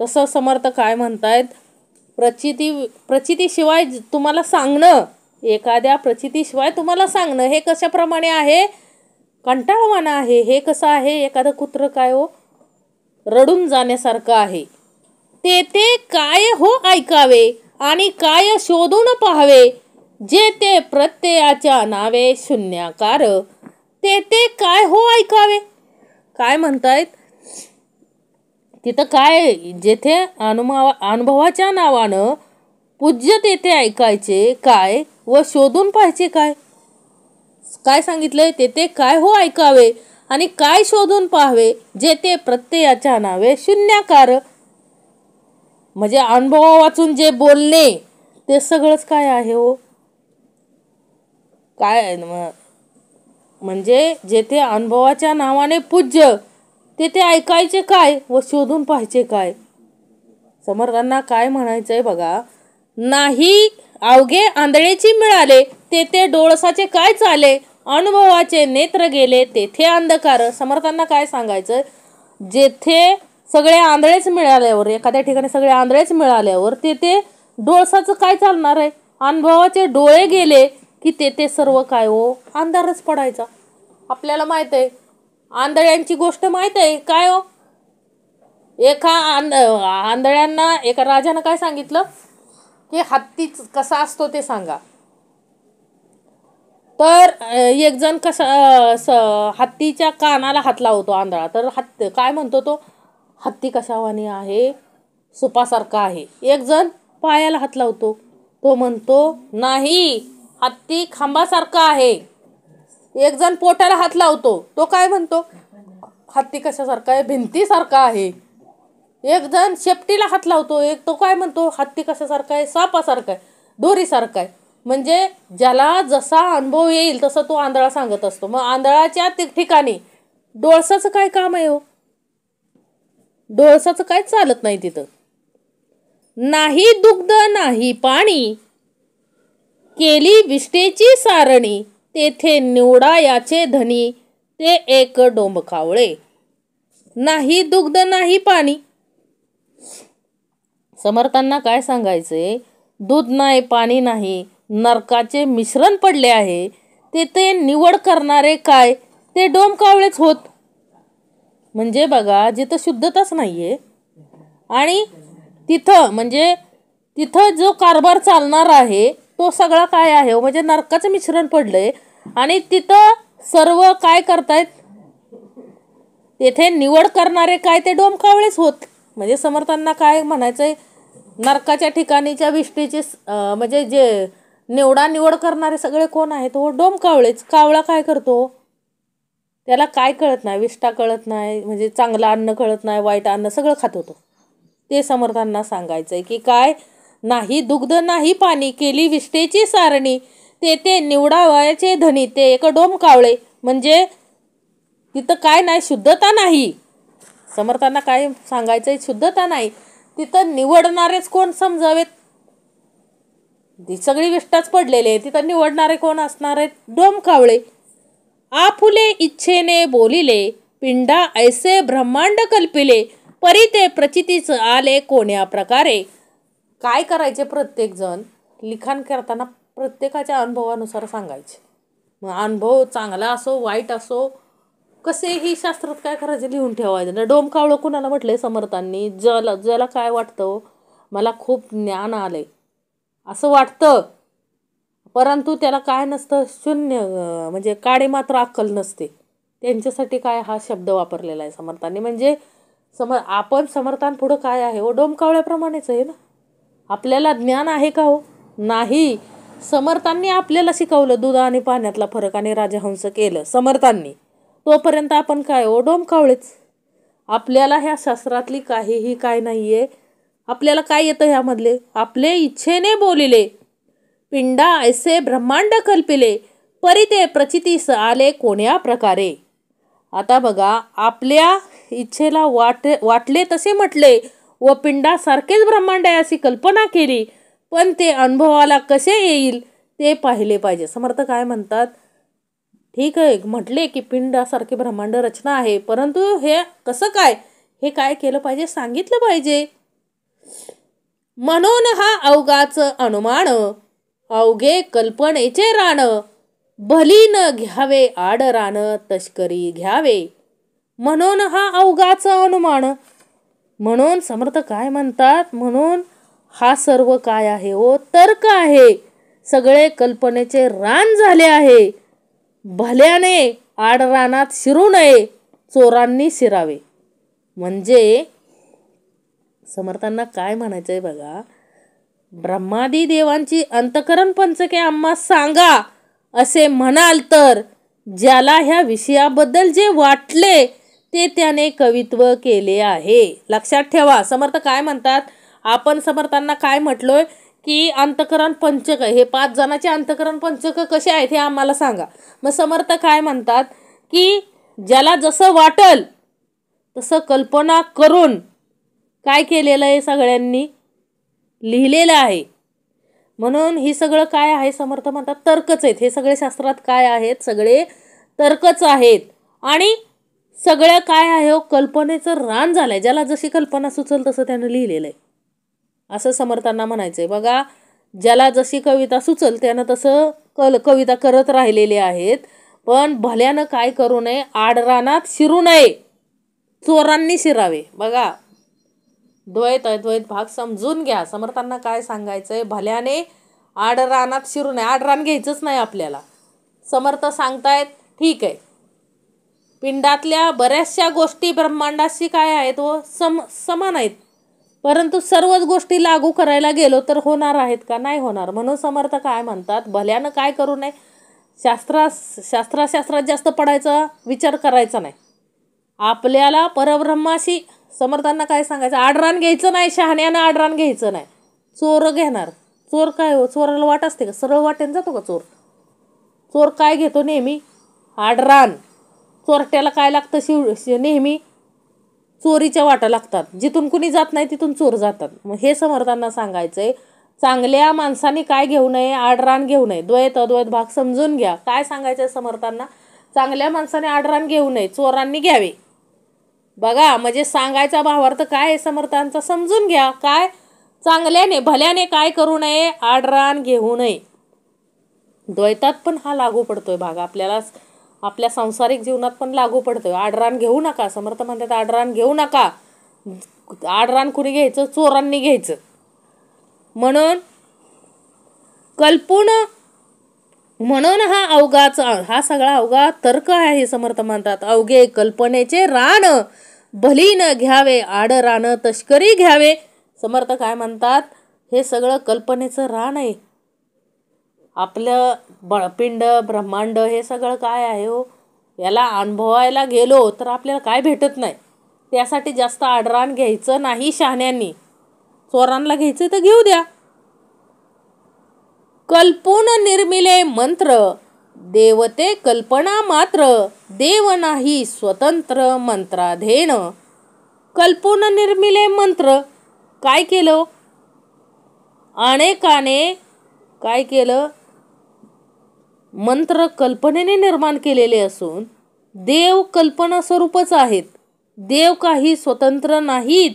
तसं समर्थ काय म्हणतायत, प्रचितीशिवाय तुम्हाला सांगणं, एखाद्या प्रचितीशिवाय तुम्हाला सांगणं हे कशाप्रमाणे आहे? कंटाळवाणं आहे. हे कसं आहे? एखादं कुत्रं काय हो रडून जाण्यासारखं आहे. ते काय हो ऐकावे आणि काय शोधून पाहावे, जे ते प्रत्ययाच्या नावे शून्याकार. ते काय हो ऐकावे? काय म्हणतायत तिथं? काय जेथे अनुभवाच्या नावानं पूज्य तेथे ऐकायचे काय व शोधून पाहायचे काय? काय सांगितलंय? ते काय हो ऐकावे आणि काय शोधून पाहावे, जे ते प्रत्ययाच्या नावे शून्याकार. म्हणजे अनुभवा वाचून जे बोलणे ते सगळंच काय आहे हो? काय म्हणजे जेथे अनुभवाच्या नावाने पूज्य तेथे ऐकायचे काय व शोधून पाहायचे काय? समर्थांना काय म्हणायचंय बघा, नाही अवघे आंधळेची मिळाले, तेथे डोळसाचे काय चाले, अनुभवाचे नेत्र गेले तेथे अंधकार. समर्थांना काय सांगायचं, जेथे सगळे आंधळेच मिळाल्यावर, एखाद्या ठिकाणी सगळे आंधळेच मिळाल्यावर तेथे डोळसाचं काय चालणार आहे. अनुभवाचे डोळे गेले की तेथे सर्व काय हो, अंधारच पडायचा. आपल्याला माहित आहे, आंधळ्यांची गोष्ट माहित आहे काय हो. आंधळ्यांना एका राजानं काय सांगितलं की हत्ती कसा असतो ते सांगा. तर एक जण हत्तीच्या कानाला हात लावतो आंधळा. तर काय म्हणतो तो, हत्ती कशावानी आहे, सुपासारखा आहे. एक जण पायाला हात लावतो, तो म्हणतो नाही, हत्ती खांबासारखा आहे. एक जण पोटाला हात लावतो, तो काय म्हणतो, हत्ती कशासारखा आहे, भिंतीसारखा आहे. एक जण शेपटीला हात लावतो, तो काय म्हणतो, हत्ती कशासारखा आहे, सापासारखा आहे, दोरीसारखा आहे. म्हणजे ज्याला जसा अनुभव येईल तसं तो आंधळा सांगत असतो. मग आंधळाच्या ठिकाणी डोळसाचं काय काम आहे हो, डोळसाचं काय चालत नाही तिथं. नाही दुग्ध नाही पाणी, केली विष्ठेची सारणी, तेथे निवडा याचे धनी, ते एक डोंबकावळे. नाही दुग्ध नाही पाणी. समर्थांना काय सांगायचे, दूध नाही पाणी नाही, नरकाचे मिश्रण पडले आहे, तेथे निवड करणारे काय, ते डोंबकावळेच होत. म्हणजे बघा, जिथं शुद्धताच नाहीये आणि तिथं जो कारभार चालणार आहे तो सगळा काय आहे, म्हणजे नरकाचं मिश्रण पडलंय. आणि तिथं सर्व काय करतायत, तेथे निवड करणारे काय, ते डोंबकावळेच होत. म्हणजे समर्थांना काय म्हणायचंय, नरकाच्या ठिकाणीच्या विष्ठेचे म्हणजे जे निवड करणारे सगळे कोण आहेत, तो डोंबकावळेच. कावळा काय करतो, त्याला काय कळत नाही, विष्ठा कळत नाही, म्हणजे चांगलं अन्न कळत नाही, वाईट अन्न सगळं खात होतो. ते समर्थांना सांगायचंय की काय, नाही दुग्ध नाही पाणी, केली विष्ठेची सारणी, ते निवडावयाचे धनी, ते एक डोंबकावळे. म्हणजे तिथं काय नाही, शुद्धता नाही. समर्थांना काय सांगायचंय, शुद्धता नाही, तिथं निवडणारेच कोण समजावेत. ती सगळी विष्ठाच पडलेली आहे, तिथं निवडणारे कोण असणार आहेत, डोंबकावळे. आपुले इच्छेने बोलिले, पिंडा ऐसे ब्रह्मांड कल्पिले, परी ते प्रचितीच आले कोण्या प्रकारे. काय करायचे, प्रत्येक जण लिखाण करताना प्रत्येकाच्या अनुभवानुसार सांगायचे. मग अनुभव चांगला असो वाईट असो, कसेही शास्त्रात काय करायचे, लिहून ठेवायचं. डोंबकावळं कुणाला म्हटलंय समर्थांनी, ज्याला काय वाटतं, मला खूप ज्ञान आलंय असं वाटतं, परंतु त्याला काय नसतं, शून्य, म्हणजे काडी मात्र अक्कल नसते, त्यांच्यासाठी काय हा शब्द वापरलेला आहे समर्थांनी. म्हणजे आपण समर्थांपुढं काय आहे हो, डोंबकावळ्याप्रमाणेच आहे ना. आपल्याला ज्ञान आहे का हो, नाही. समर्थांनी आपल्याला शिकवलं दूध आणि पाण्यातला फरक आणि राजहंस केलं समर्थांनी, तोपर्यंत आपण काय हो, डोंबकावळेच. आपल्याला ह्या शास्त्रातली काहीही काय नाहीये. आपल्याला काय येतं ह्यामधले, आपले इच्छेने बोलिले, पिंडा ऐसे ब्रह्मांड कल्पिले, परी ते प्रचितीस आले कोण्या प्रकारे. आता बघा, आपल्या इच्छेला वाटले तसे म्हटले व पिंडासारखेच ब्रह्मांड आहे अशी कल्पना केली, पण ते अनुभवाला कसे येईल ते पाहिले पाहिजे. समर्थ काय म्हणतात, ठीक आहे म्हटले की पिंडासारखे ब्रह्मांड रचना आहे, परंतु हे कसं काय, हे काय केलं पाहिजे, सांगितलं पाहिजे. म्हणून हा अवघाच अनुमान, अवघे कल्पनेचे रान, भली न घ्यावे आडरान, तस्करी घ्यावे. म्हणून हा अवघाच अनुमान. म्हणून समर्थ काय म्हणतात, म्हणून हा सर्व काय आहे हो, तर्क आहे. सगळे कल्पनेचे रान झाले आहे. भल्याने आडरानात शिरू नये, चोरांनी शिरावे. म्हणजे समर्थांना काय म्हणायचंय बघा, ब्रह्मादी देवांची अंतकरण पंचके आम्हा सांगा असे म्हणाल तर, ज्याला ह्या विषयाबद्दल जे वाटले ते त्याने कवित्व केले आहे. लक्षात ठेवा. समर्थ काय म्हणतात, आपण समर्थांना काय म्हटलोय की अंतकरण पंचक, हे 5 जणांचे अंतकरण पंचक कसे आहेत हे आम्हाला सांगा. मग समर्थ काय म्हणतात की ज्याला जसं वाटल तसं कल्पना करून काय केलेलं आहे सगळ्यांनी लिहिलेलं आहे. म्हणून ही सगळं काय आहे समर्थ म्हणतात तर्कच आहेत. हे सगळे शास्त्रात काय आहेत सगळे तर्कच आहेत. आणि सगळं काय आहे कल्पनेचं रान झालंय. ज्याला जशी कल्पना सुचल तसं त्यानं लिहिलेलं आहे असं समर्थांना म्हणायचंय. बघा ज्याला जशी कविता सुचल त्यानं तसं कविता करत राहिलेले आहेत. पण भल्यानं काय करू नये, आडरानात शिरू नये, चोरांनी शिरावे. बघा द्वैत अद्वैत भाग समजून घ्या. समर्थांना काय सांगायचंय, भल्याने आडरानात शिरू नये. आडरान घ्यायचंच नाही आपल्याला. समर्थ सांगतायत ठीक आहे, पिंडातल्या बऱ्याचशा गोष्टी ब्रह्मांडाशी काय आहेत व समान आहेत, परंतु सर्वच गोष्टी लागू करायला गेलो तर होणार आहेत का, नाही होणार. म्हणून समर्थ काय म्हणतात, भल्यानं काय करू नये, शास्त्रात जास्त पडायचा विचार करायचा नाही. आपल्याला परब्रह्माशी समर्थांना काय सांगायचं, आडरान घ्यायचं नाही. शहाण्यानं आडरान घ्यायचं नाही. चोर घेणार. चोर काय हो, चोराला वाट असते का, सरळ वाटेन जातो का चोर. चोर काय घेतो नेहमी, आडरान. चोरट्याला काय लागतं नेहमी, चोरीच्या वाटा लागतात. जिथून कुणी जात नाही तिथून चोर जातात. मग हे समर्थांना सांगायचंय, चांगल्या माणसाने काय घेऊ नये, आडरान घेऊ नये. द्वैत अद्वैत भाग समजून घ्या. काय सांगायचंय समर्थांना, चांगल्या माणसाने आडरान घेऊ नये, चोरांनी घ्यावे. बघा म्हणजे सांगायचा भावार्थ काय आहे समर्थांचा समजून घ्या. काय, चांगल्याने भल्याने काय करू नये, आडरान घेऊ नये. द्वैतात पण हा लागू पडतोय भाग, आपल्याला आपल्या सांसारिक जीवनात पण लागू पडतोय. आडरान घेऊ नका. समर्थ म्हणतात आडरान घेऊ नका. आडरान कुणी घ्यायचं, चोरांनी घ्यायचं. म्हणून म्हणून हा सगळा अवघा तर्क आहे. समर्थ म्हणतात अवघे कल्पनेचे रान, भली न घ्यावे आडरान तस्करी घ्यावे. समर्थ काय म्हणतात, हे सगळं कल्पनेचं रान आहे. आपलं पिंड ब्रह्मांड हे सगळं काय आहे हो, याला अनुभवायला गेलो तर आपल्याला काय भेटत नाही. त्यासाठी जास्त आडरान घ्यायचं नाही शहाण्यांनी. चोरांना घ्यायचं तर घेऊ द्या. कल्पून निर्मिले मंत्र, देवते कल्पना मात्र, देव नाही स्वतंत्र मंत्राधीन. कल्पून निर्मिले मंत्र, काय केलं, अनेकाने काय केलं, मंत्र कल्पनेने निर्माण केलेले असून देव कल्पना स्वरूपच आहेत. देव काही स्वतंत्र नाहीत,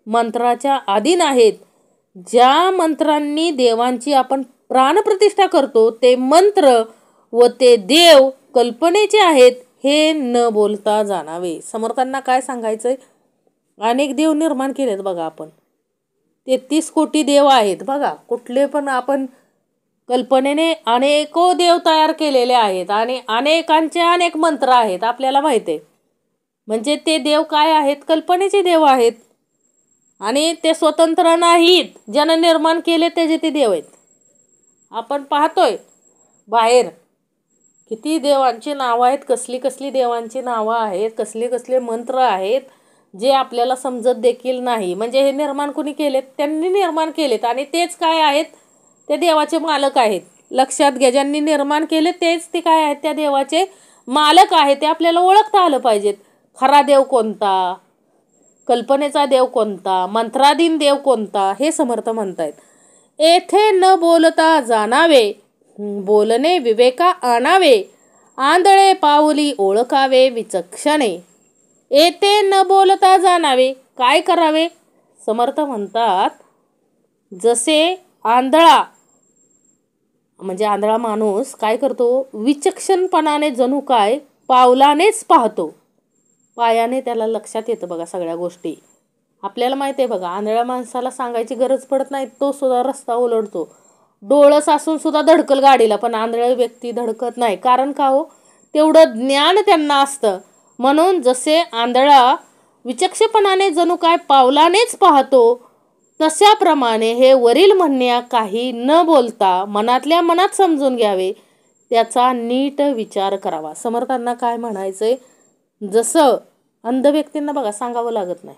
मंत्राच्या अधीन आहेत. ज्या मंत्रांनी देवांची आपण प्राणप्रतिष्ठा करतो ते मंत्र व ते देव कल्पनेचे आहेत, हे न बोलता जाणावे. समर्थांना काय सांगायचंय, अनेक देव निर्माण केलेत बघा आपण. 33 कोटी देव आहेत बघा. कुठले पण आपण कल्पनेने अनेको देव तयार केलेले आहेत आणि अनेकांचे अनेक मंत्र आहेत, आपल्याला माहिती आहे. म्हणजे ते देव काय आहेत, कल्पनेचे देव आहेत आणि ते स्वतंत्र नाहीत. ज्यानं निर्माण केले त्याचे ते देव आहेत. आपण पाहतोय बाहेर किती देवांची नावं आहेत, कसली कसली देवांची नावं आहेत, कसले कसले मंत्र आहेत जे आपल्याला समजत देखील नाही. म्हणजे हे निर्माण कुणी केलेत, त्यांनी निर्माण केलेत आणि तेच काय आहेत, ते देवाचे मालक आहेत. लक्षात घ्या, ज्यांनी निर्माण केले तेच ते काय आहेत, त्या देवाचे मालक आहेत. ते आपल्याला ओळखता आलं पाहिजेत. खरा देव कोणता, कल्पनेचा देव कोणता, मंत्राधीन देव कोणता, हे समर्थ म्हणतायत. येथे न बोलता जाणावे, बोलणे विवेका आणावे, आंधळे पाऊली ओळखावे विचक्षणे. येथे न बोलता जाणावे, काय करावे, समर्थ म्हणतात जसे आंधळा म्हणजे आंधळा माणूस काय करतो, विचक्षणपणाने जणू काय पावलानेच पाहतो. पायाने त्याला लक्षात येतं बघा सगळ्या गोष्टी. आपल्याला माहिती आहे बघा, आंधळ्या माणसाला सांगायची गरज पडत नाही, तो सुद्धा रस्ता ओलांडतो. डोळं सासून सुद्धा धडकल गाडीला, पण आंधळा व्यक्ती धडकत नाही. कारण का हो, तेवढं ज्ञान त्यांना असतं. म्हणून जसे आंधळा विचक्षणपणाने जणू काय पावलानेच पाहतो, तशाप्रमाणे हे वरील म्हणण्या काही न बोलता मनातल्या मनात समजून घ्यावे, त्याचा नीट विचार करावा. समर्थांना काय म्हणायचंय, जसं अंध व्यक्तींना बघा सांगावं लागत नाही,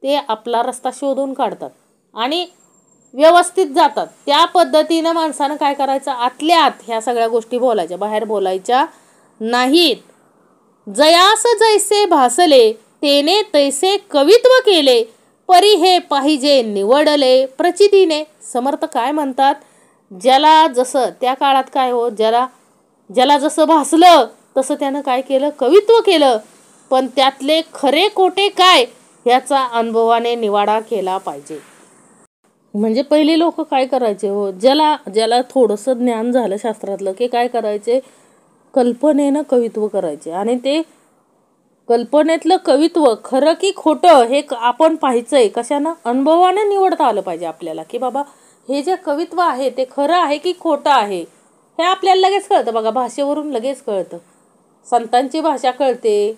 ते आपला रस्ता शोधून काढतात आणि व्यवस्थित जातात. त्या पद्धतीनं माणसानं काय करायचं, आतल्या आत ह्या सगळ्या गोष्टी बोलायच्या, बाहेर बोलायच्या नाहीत. जयास जैसे भासले तेने तैसे कवित्व केले, परी हे पाहिजे निवडले प्रचितीने. समर्थ काय म्हणतात, ज्याला जसं त्या काळात काय हो, ज्याला जसं भासलं तसं त्यानं काय केलं, कवित्व केलं. पण त्यातले खरे खोटे काय ह्याचा अनुभवाने निवाडा केला पाहिजे. म्हणजे पहिले लोक काय करायचे हो, ज्याला थोडंसं ज्ञान झालं शास्त्रातलं की काय करायचे, कल्पनेनं कवित्व करायचे. आणि ते कल्पनेतलं कवित्व खरं की खोटं हे आपण पाहायचंय कशानं, अनुभवानं निवडता आलं पाहिजे आपल्याला. की बाबा हे जे कवित्व आहे ते खरं आहे की खोटं आहे हे आपल्याला लगेच कळतं. बघा भाषेवरून लगेच कळतं. संतांची भाषा कळते,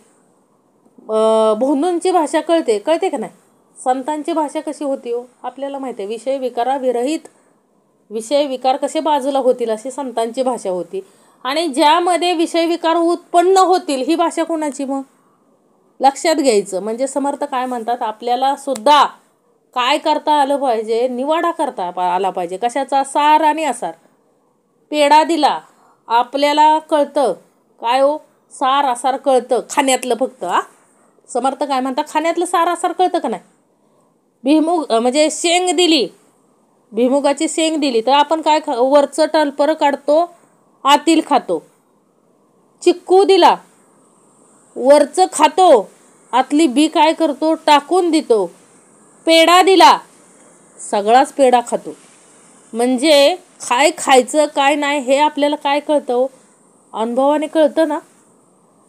भोंदूंची भाषा कळते का नाही. संतांची भाषा कशी होती हो आपल्याला माहिती आहे, विषय विकाराविरहित, विषय विकार कसे बाजूला होतील अशी संतांची भाषा होती. आणि ज्यामध्ये विषय विकार उत्पन्न होतील ही भाषा कोणाची मग, लक्षात घ्यायचं. म्हणजे समर्थ काय म्हणतात, आपल्याला सुद्धा काय करता आलं पाहिजे, निवाडा करता आला पाहिजे. कशाचा, सार आणि असार. पेढा दिला आपल्याला कळतं काय हो, सार असार कळतं खाण्यातलं फक्त. समर्थ काय म्हणतात, खाण्यातलं सार असार कळतं का नाही. भुईमुग म्हणजे शेंग दिली, भुईमुगाची शेंग दिली तर आपण काय वरचं टलपर काढतो, आतील खातो. चिक्कू दिला, वरचं खातो, आतली बी काय करतो, टाकून देतो. पेढा दिला, सगळाच पेढा खातो. म्हणजे काय खायचं काय नाही हे आपल्याला काय कळतं, अनुभवाने कळतं ना.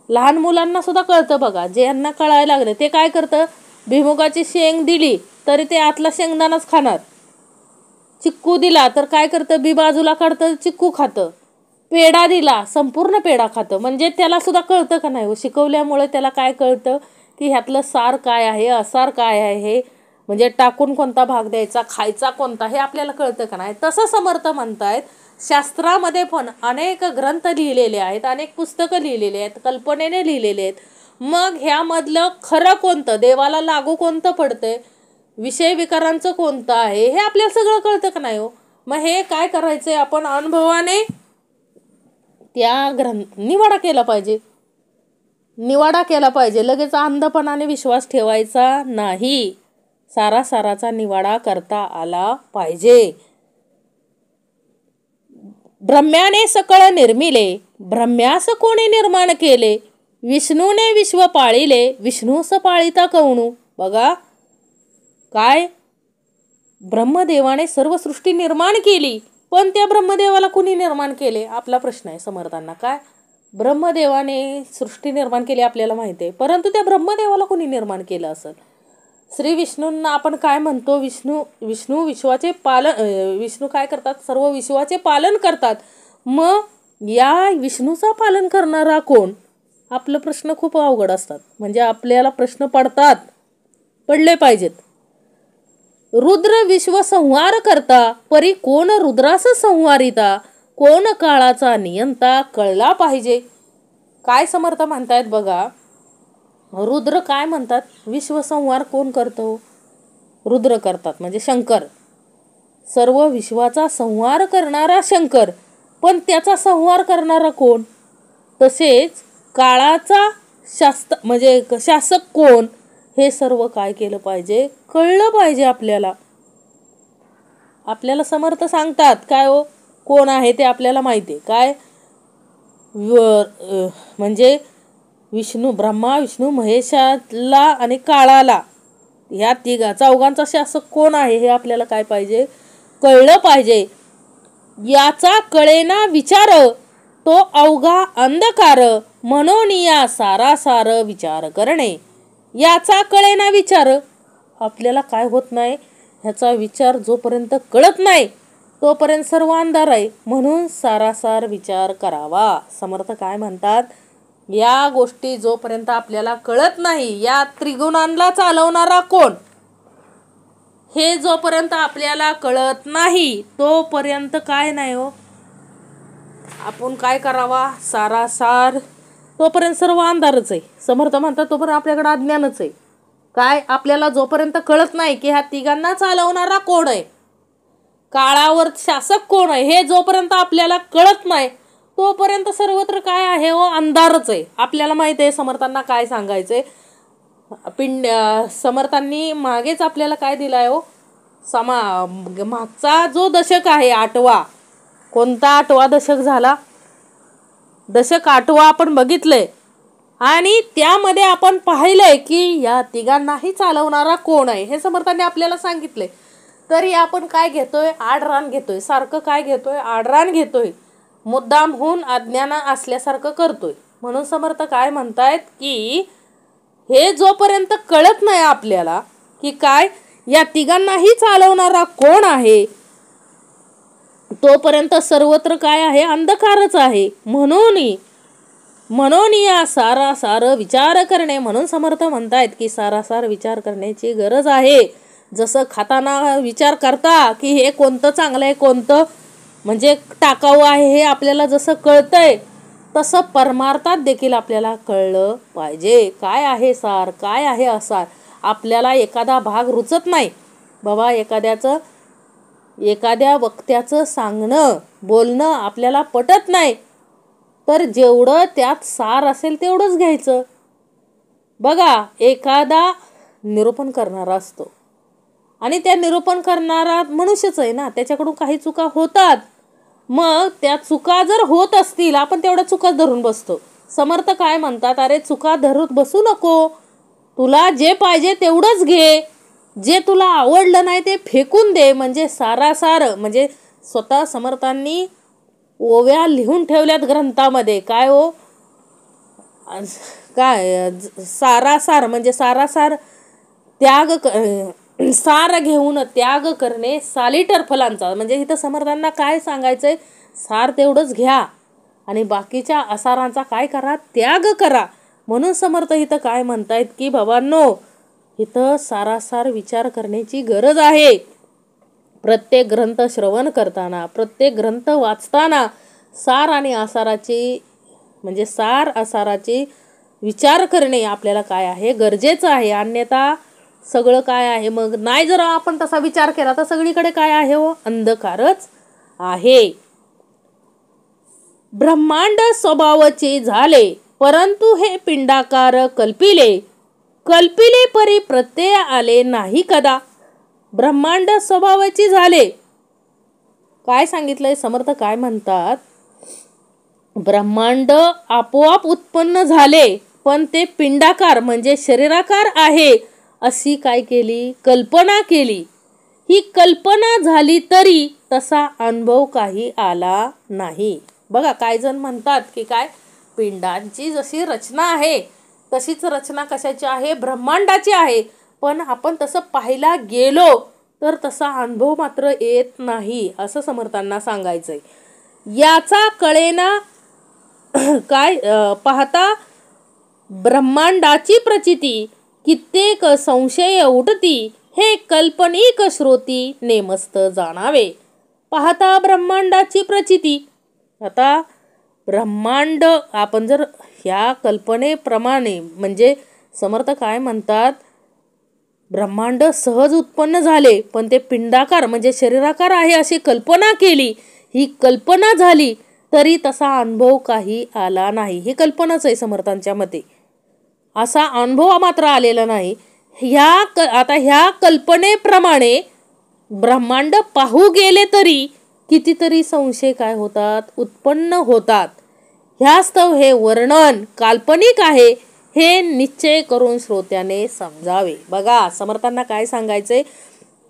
लहान मुलांना सुद्धा कळतं बघा, ज्यांना कळायला लागले ते काय करतं, भुईमुगाची शेंग दिली तरी ते आतला शेंगदाणाच खाणार. चिक्कू दिला तर काय करतं, बी बाजूला काढतं, चिक्कू खातं. पेढा दिला संपूर्ण पेढा खातं. म्हणजे त्याला सुद्धा कळतं का नाही, शिकवल्यामुळे त्याला काय कळतं की ह्यातलं सार काय आहे, असार काय आहे, म्हणजे टाकून कोणता भाग द्यायचा, खायचा कोणता हे आपल्याला कळतं का नाही. तसं समर्थ म्हणतायत, शास्त्रामध्ये पण अनेक ग्रंथ लिहिलेले आहेत, अनेक पुस्तकं लिहिलेली आहेत, कल्पनेने लिहिलेले आहेत. मग ह्यामधलं खरं कोणतं, देवाला लागू कोणतं पडतंय, विषय विकारांचं कोणतं आहे हे आपल्याला सगळं कळतं का नाही हो. मग हे काय करायचंय, आपण अनुभवाने त्या निवाडा केला पाहिजे, निवाडा केला पाहिजे. लगेच अंधपणाने विश्वास ठेवायचा नाही, सारासाराचा निवाडा करता आला पाहिजे. ब्रह्म्याने सकळ निर्मिले, ब्रह्म्यास कोणी निर्माण केले, विष्णूने विश्व पाळिले, विष्णूस पाळिता कवणू. बघा काय, ब्रह्मदेवाने सर्व सृष्टी निर्माण केली, पण त्या ब्रह्मदेवाला कुणी निर्माण केले आपला प्रश्न आहे समर्थांना. काय, ब्रह्मदेवाने सृष्टी निर्माण केली आपल्याला माहिती आहे, परंतु त्या ब्रह्मदेवाला कुणी निर्माण केलं असेल. श्री विष्णूंना आपण काय म्हणतो, विष्णू विश्वाचे पालन, विष्णू काय करतात, सर्व विश्वाचे पालन करतात. मग या विष्णूचा पालन करणारा कोण, आपलं प्रश्न खूप अवघड असतात. म्हणजे आपल्याला प्रश्न पडले पाहिजेत. रुद्र विश्व संहार करता, परी कोण रुद्रास संहारिता, कोण काळाचा नियंता कळला पाहिजे. काय समर्थ म्हणतायत बघा, रुद्र काय म्हणतात, विश्वसंहार कोण करतो, रुद्र करतात म्हणजे शंकर, सर्व विश्वाचा संहार करणारा शंकर. पण त्याचा संहार करणारा कोण, तसेच काळाचा म्हणजे शासक कोण, हे सर्व काय केलं पाहिजे, कळलं पाहिजे आपल्याला. आपल्याला समर्थ सांगतात काय हो, कोण आहे ते आपल्याला माहिती आहे. काय म्हणजे विष्णू, ब्रह्मा विष्णू महेशाला आणि काळाला, ह्या चौघांचा शासक कोण आहे हे आपल्याला काय पाहिजे, कळलं पाहिजे. याचा कळेना विचार, तो अवघा अंधकार, म्हणून या सारासार विचार करणे. याचा कळेना विचार, आपल्याला काय होत नाही, ह्याचा विचार जोपर्यंत कळत नाही तोपर्यंत सर्व अंधार आहे, म्हणून सारासार विचार करावा. समर्थ काय म्हणतात, या गोष्टी जोपर्यंत आपल्याला कळत नाही, या त्रिगुणांना चालवणारा कोण हे जोपर्यंत आपल्याला कळत नाही तोपर्यंत काय नाही हो, आपण काय करावा, सारासार, तोपर्यंत सर्व अंधारच आहे. समर्थ म्हणतात तोपर्यंत आपल्याकडे अज्ञानच आहे. काय, आपल्याला जोपर्यंत कळत नाही की ह्या तिघांना चालवणारा कोण आहे, काळावर शासक कोण आहे, हे जोपर्यंत आपल्याला कळत नाही तोपर्यंत सर्वत्र काय आहे हो, अंधारच आहे. आपल्याला माहिती आहे समर्थांना काय सांगायचंय, समर्थांनी मागेच आपल्याला काय दिलाय हो, मागचा जो दशक आहे 8वा, कोणता 8वा दशक झाला, दशक 8वा आपण बघितलंय. आणि त्यामध्ये आपण पाहिलंय की या तिघांनाही चालवणारा कोण आहे हे समर्थांनी आपल्याला सांगितलंय. तरी आपण काय घेतोय, आडरान घेतोय, सारखं काय घेतोय, आडरान घेतोय, मुद्दामहून अज्ञान असल्यासारखं करतोय. म्हणून समर्थ काय म्हणतायत की हे जोपर्यंत कळत नाही आपल्याला की काय या तिघांनाही चालवणारा कोण आहे, तोपर्यंत सर्वत्र काय आहे, अंधकारच आहे. म्हणून या सारासार विचार करणे, म्हणून समर्थ म्हणतायत की सारासार विचार करण्याची गरज आहे. जसं खाताना विचार करता की हे कोणतं चांगलं आहे, कोणतं म्हणजे टाकाऊ आहे हे आपल्याला जसं कळतंय, तसं परमार्थात देखील आपल्याला कळलं पाहिजे. काय आहे सार, काय आहे असार. आपल्याला एखादा भाग रुचत नाही बाबा, एखाद्या वक्त्याचं सांगणं बोलणं आपल्याला पटत नाही, तर जेवढं त्यात सार असेल तेवढंच घ्यायचं. बघा, एखादा निरूपण करणारा असतो आणि त्या निरूपण करणारा मनुष्यच आहे ना, त्याच्याकडून काही चुका होतात. मग त्या चुका जर होत असतील, आपण तेवढ्या चुका धरून बसतो. समर्थ काय म्हणतात, अरे चुका धरून बसू नको, तुला जे पाहिजे तेवढंच घे, जे तुला आवडलं नाही ते फेकून दे. म्हणजे सारासार, म्हणजे स्वतः समर्थांनी ओव्या लिहून ठेवल्यात ग्रंथामध्ये. काय हो, काय सारासार म्हणजे सारासार सार घेऊन त्याग करणे सालीटर फलांचा. म्हणजे इथं समर्थांना काय सांगायचंय, सार तेवढंच घ्या आणि बाकीच्या असारांचा काय करा, त्याग करा. म्हणून समर्थ इथं काय म्हणतायत की बाबांनो, इथं सारासार विचार करण्याची गरज आहे. प्रत्येक ग्रंथ श्रवण करताना, प्रत्येक ग्रंथ वाचताना सार आणि असाराची म्हणजे सार असाराची विचार करणे आपल्याला काय आहे, गरजेचं आहे. अन्यथा सगळं काय आहे, मग नाही जर आपण तसा विचार केला तर सगळीकडे काय आहे हो, अंधकारच आहे. ब्रह्मांड स्वभावाचे झाले, परंतु हे पिंडाकार कल्पिले परी प्रत्यय आले नाही कदा. ब्रह्मांड स्वभावाचे झाले, काय सांगितलंय समर्थ काय म्हणतात, ब्रह्मांड आपोआप उत्पन्न झाले, पण ते पिंडाकार म्हणजे शरीराकार आहे अशी काय केली, कल्पना केली. ही कल्पना झाली तरी तसा अनुभव काही आला नाही. बघा, काही जण म्हणतात की काय पिंडांची जशी रचना आहे तशीच रचना कशाची आहे, ब्रह्मांडाची आहे. पण आपण तसं पाहायला गेलो तर तसा अनुभव मात्र येत नाही, असं समर्थांना सांगायचंय. याचा कळेना काय पाहता ब्रह्मांडाची प्रचिती कित्येक संशय उठती, हे कल्पनिक श्रोती नेमस्त जाणावे. पाहता ब्रह्मांडाची प्रचिती, आता ब्रह्मांड आपण जर ह्या कल्पनेप्रमाणे म्हणजे समर्थ काय म्हणतात, ब्रह्मांड सहज उत्पन्न झाले पण ते पिंडाकार म्हणजे शरीराकार आहे अशी कल्पना केली. ही कल्पना झाली तरी तसा अनुभव काही आला नाही. ही कल्पनाच आहे समर्थांच्या मते, असा अनुभव मात्र आलेला नाही. आता ह्या कल्पनेप्रमाणे ब्रह्मांड पाहू गेले तरी कितीतरी संशय काय होतात, उत्पन्न होतात. ह्यास्तव हे वर्णन काल्पनिक आहे हे निश्चय करून श्रोत्याने समजावे. बघा, समर्थांना काय सांगायचंय,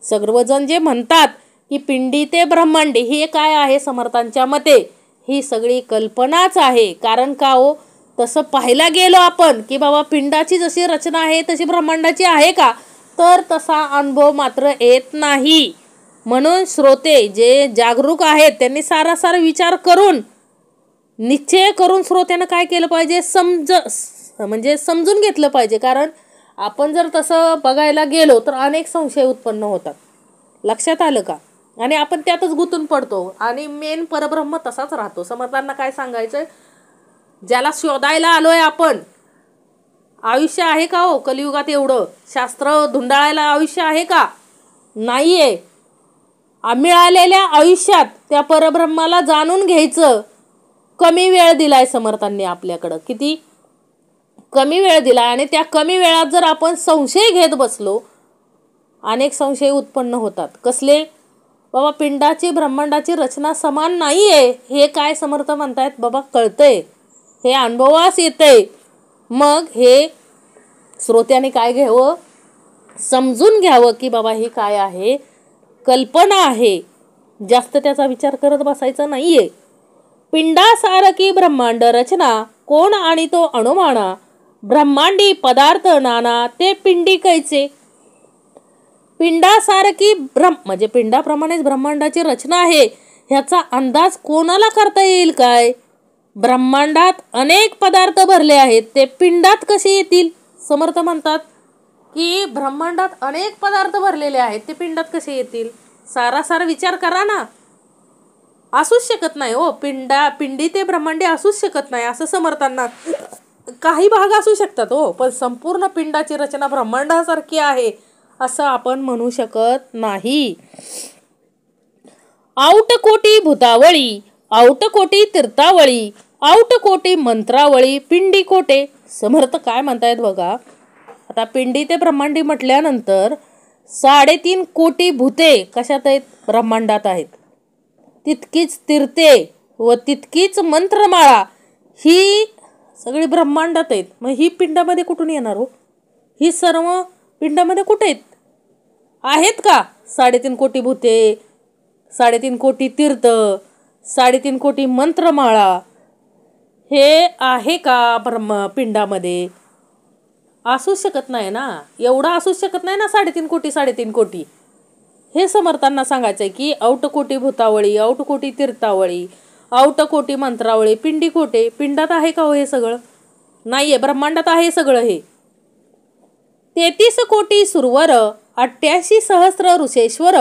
सर्वजण जे म्हणतात की पिंडी ते ब्रह्मांडी हे काय आहे, समर्थांच्या मते ही सगळी कल्पनाच आहे. कारण का हो, तसं पाहायला गेलो आपण की बाबा पिंडाची जशी रचना आहे तशी ब्रह्मांडाची आहे का, तर तसा अनुभव मात्र येत नाही. म्हणून श्रोते जे जागरूक आहेत त्यांनी सारासार विचार करून निश्चय करून श्रोत्यानं काय केलं पाहिजे, म्हणजे समजून घेतलं पाहिजे. कारण आपण जर तसं बघायला गेलो तर अनेक संशय उत्पन्न होतात, लक्षात आलं का, आणि आपण त्यातच गुंतून पडतो आणि मेन परब्रह्म तसाच राहतो. समर्थांना काय सांगायचंय, ज्याला शोधायला आलोय आपण, आयुष्य आहे का हो कलियुगात, एवढं शास्त्र धुंडाळायला आयुष्य आहे का, नाहीये. मिळालेल्या आयुष्यात त्या परब्रह्माला जाणून घ्यायचं कमी वेळ दिलाय समर्थांनी आपल्याकडं. किती कमी वेळ दिला आणि त्या कमी वेळात जर आपण संशय घेत बसलो, अनेक संशय उत्पन्न होतात. कसले? बाबा पिंडाची ब्रह्मांडाची रचना समान नाहीये, हे काय समर्थ म्हणतायत? बाबा कळतंय, हे अनुभवास येतंय. मग हे श्रोत्याने काय घ्यावं? समजून घ्यावं की बाबा हे काय आहे? कल्पना आहे, जास्त त्याचा विचार करत बसायचा नाहीये. पिंडासारखी ब्रह्मांड रचना कोण आणि तो अणुमाना, ब्रह्मांडी पदार्थ नाना ते पिंडी कैचे. पिंडासारखी म्हणजे पिंडाप्रमाणेच ब्रह्मांडाची रचना आहे, ह्याचा अंदाज कोणाला करता येईल काय? ब्रह्मांडात अनेक पदार्थ भरले आहेत, ते पिंडात कसे येतील? समर्थ म्हणतात की ब्रह्मांडात अनेक पदार्थ भरलेले आहेत, ते पिंडात कसे येतील? सारासार विचार करा ना. असूच शकत नाही हो. पिंडी ते ब्रह्मांडी असूच शकत नाही असं समर्थांना. काही भाग असू शकतात हो, पण संपूर्ण पिंडाची रचना ब्रह्मांडासारखी आहे असं आपण म्हणू शकत नाही. आउटकोटी भूतावळी, आउटकोटी तीर्थावळी, आउटकोटी मंत्रावळी, पिंडी कोटे. समर्थ काय म्हणतायत बघा. आता पिंडी ते ब्रह्मांडी म्हटल्यानंतर 3.5 कोटी भूते कशात आहेत? ब्रह्मांडात आहेत. तितकीच तीर्थे व तितकीच मंत्रमाळा ही सगळी ब्रह्मांडात आहेत. मग ही पिंडामध्ये कुठून येणार हो? ही सर्व पिंडामध्ये कुठे आहेत का? 3.5 कोटी भूते, 3.5 कोटी तीर्थ, 3.5 कोटी मंत्रमाळा हे आहे का पिंडामध्ये? असू शकत नाही ना. एवढा असू शकत नाही ना 3.5 कोटी. हे समर्थांना सांगायचंय की आउटकोटी भूतावळी, आउटकोटी तीर्थावळी, आउटकोटी मंत्रावळी, पिंडी कोटे. पिंडात आहे का हो हे सगळं? नाहीये. ब्रह्मांडात आहे सगळं हे. 33 कोटी सुरवर, 88 सहस्र ऋषेश्वर,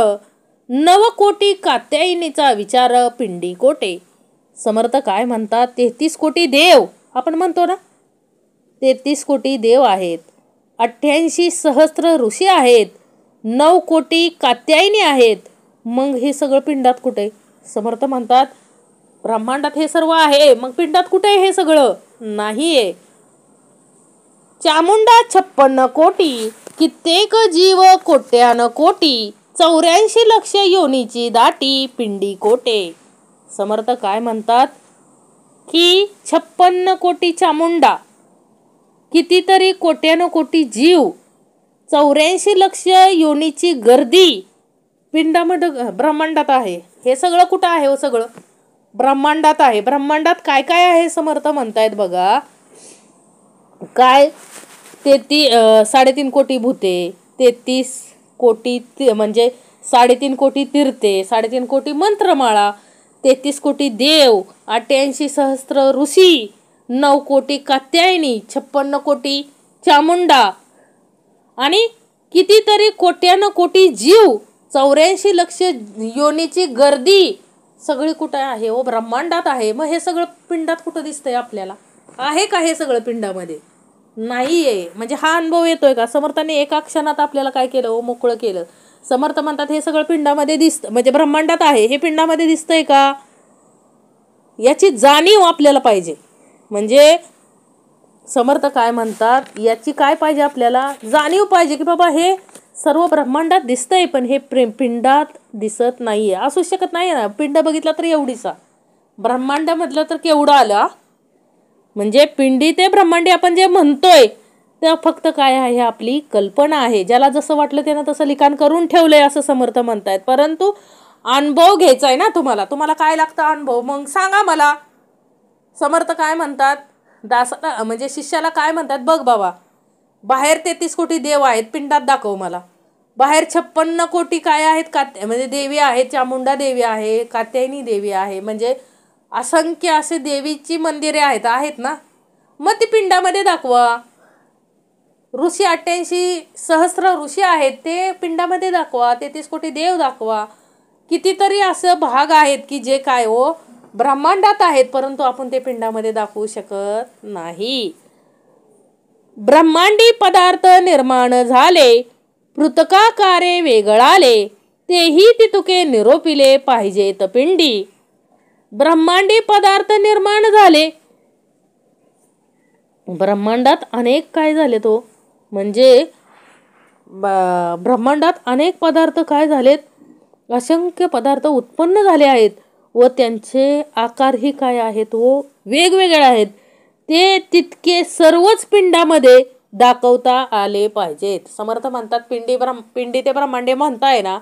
9 कोटी कात्यायनीचा विचार, पिंडी कोटे. समर्थ काय म्हणतात? 33 कोटी देव आपण म्हणतो ना, 33 कोटी देव आहेत, 88 सहस्र ऋषी आहेत, 9 कोटी कात्यायनी आहेत. मग हे सगळं पिंडात कुठे? समर्थ म्हणतात ब्रह्मांडात हे सर्व आहे, मग पिंडात कुठे हे सगळं? नाहीये. चामुंडा 56 कोटी, कित्येक जीव कोट्यान कोटी, 84 लक्ष योनीची दाटी, पिंडी कोटे. समर्थ काय म्हणतात की 56 कोटी चामुंडा, कितीतरी कोट्यान कोटी जीव, 84 लक्ष योनीची गर्दी पिंडामध्ये ब्रह्मांडात आहे. हे सगळं कुठं आहे हो? सगळं ब्रह्मांडात आहे. ब्रह्मांडात काय काय आहे समर्थ म्हणतायत बघा. काय? 3.5 कोटी भूते, 33 कोटी म्हणजे 3.5 कोटी तीर्थे, 3.5 कोटी मंत्रमाळा, 33 कोटी देव, 88 सहस्र ऋषी, 9 कोटी कात्यायनी, 56 कोटी चामुंडा आणि कितीतरी कोट्यान कोटी जीव, 84 लक्ष योनीची गर्दी सगळी कुठं आहे हो? ब्रह्मांडात आहे. मग हे सगळं पिंडात कुठं दिसतंय आपल्याला? आहे का हे सगळं पिंडामध्ये? नाहीये. म्हणजे हा अनुभव येतोय का? समर्थाने एका क्षणात आपल्याला काय केलं हो? मोकळं केलं. समर्थ म्हणतात हे सगळं पिंडामध्ये दिसतं, म्हणजे ब्रह्मांडात आहे. हे पिंडामध्ये दिसतंय का? याची जाणीव आपल्याला पाहिजे. म्हणजे समर्थ काय म्हणतात, याची काय पाहिजे आपल्याला? जाणीव पाहिजे की बाबा हे सर्व ब्रह्मांडात दिसतंय, पण हे पिंडात दिसत नाहीये. असू शकत नाही ना. पिंड बघितला तर एवढीसा, ब्रह्मांड म्हटलं तर केवढं आलं. म्हणजे पिंडी ते ब्रह्मांडी आपण जे म्हणतोय ते फक्त काय आहे? आपली कल्पना आहे. ज्याला जसं वाटलं त्यानं तसं लिखाण करून ठेवलंय असं समर्थ म्हणतायत. परंतु अनुभव घ्यायचा आहे ना तुम्हाला. तुम्हाला काय लागतं अनुभव? मग सांगा मला. समर्थ काय म्हणतात? दासाला म्हणजे शिष्याला काय म्हणतात? बघ बाबा, बाहेर 33 कोटी देव आहेत, पिंडात दाखव मला. बाहेर 56 कोटी काय आहेत? म्हणजे देवी आहेत. चामुंडा देवी आहे, कात्यायनी देवी आहे, म्हणजे असंख्य असे देवीची मंदिरे आहेत ना. मग ती पिंडामध्ये दाखवा. ऋषी 88 सहस्र ऋषी आहेत, ते पिंडामध्ये दाखवा. 33 कोटी देव दाखवा. कितीतरी असं भाग आहेत की जे काय हो ब्रह्मांडात आहेत, परंतु आपण ते पिंडामध्ये दाखवू शकत नाही. ब्रह्मांडी पदार्थ निर्माण झाले, पृथकाकारे वेगळाले, तेही तितुके निरोपिले पाहिजेत पिंडी. ब्रह्मांडी पदार्थ निर्माण झाले, ब्रह्मांडात अनेक काय झाले तो म्हणजे ब्रह्मांडात अनेक पदार्थ काय झालेत, असंख्य पदार्थ उत्पन्न झाले आहेत व त्यांचे आकारही काय आहेत व वेगवेगळे आहेत. ते तितके सर्वच पिंडामध्ये दाखवता आले पाहिजेत. समर्थ म्हणतात पिंडी ते ब्रह्मांडे म्हणताय ना,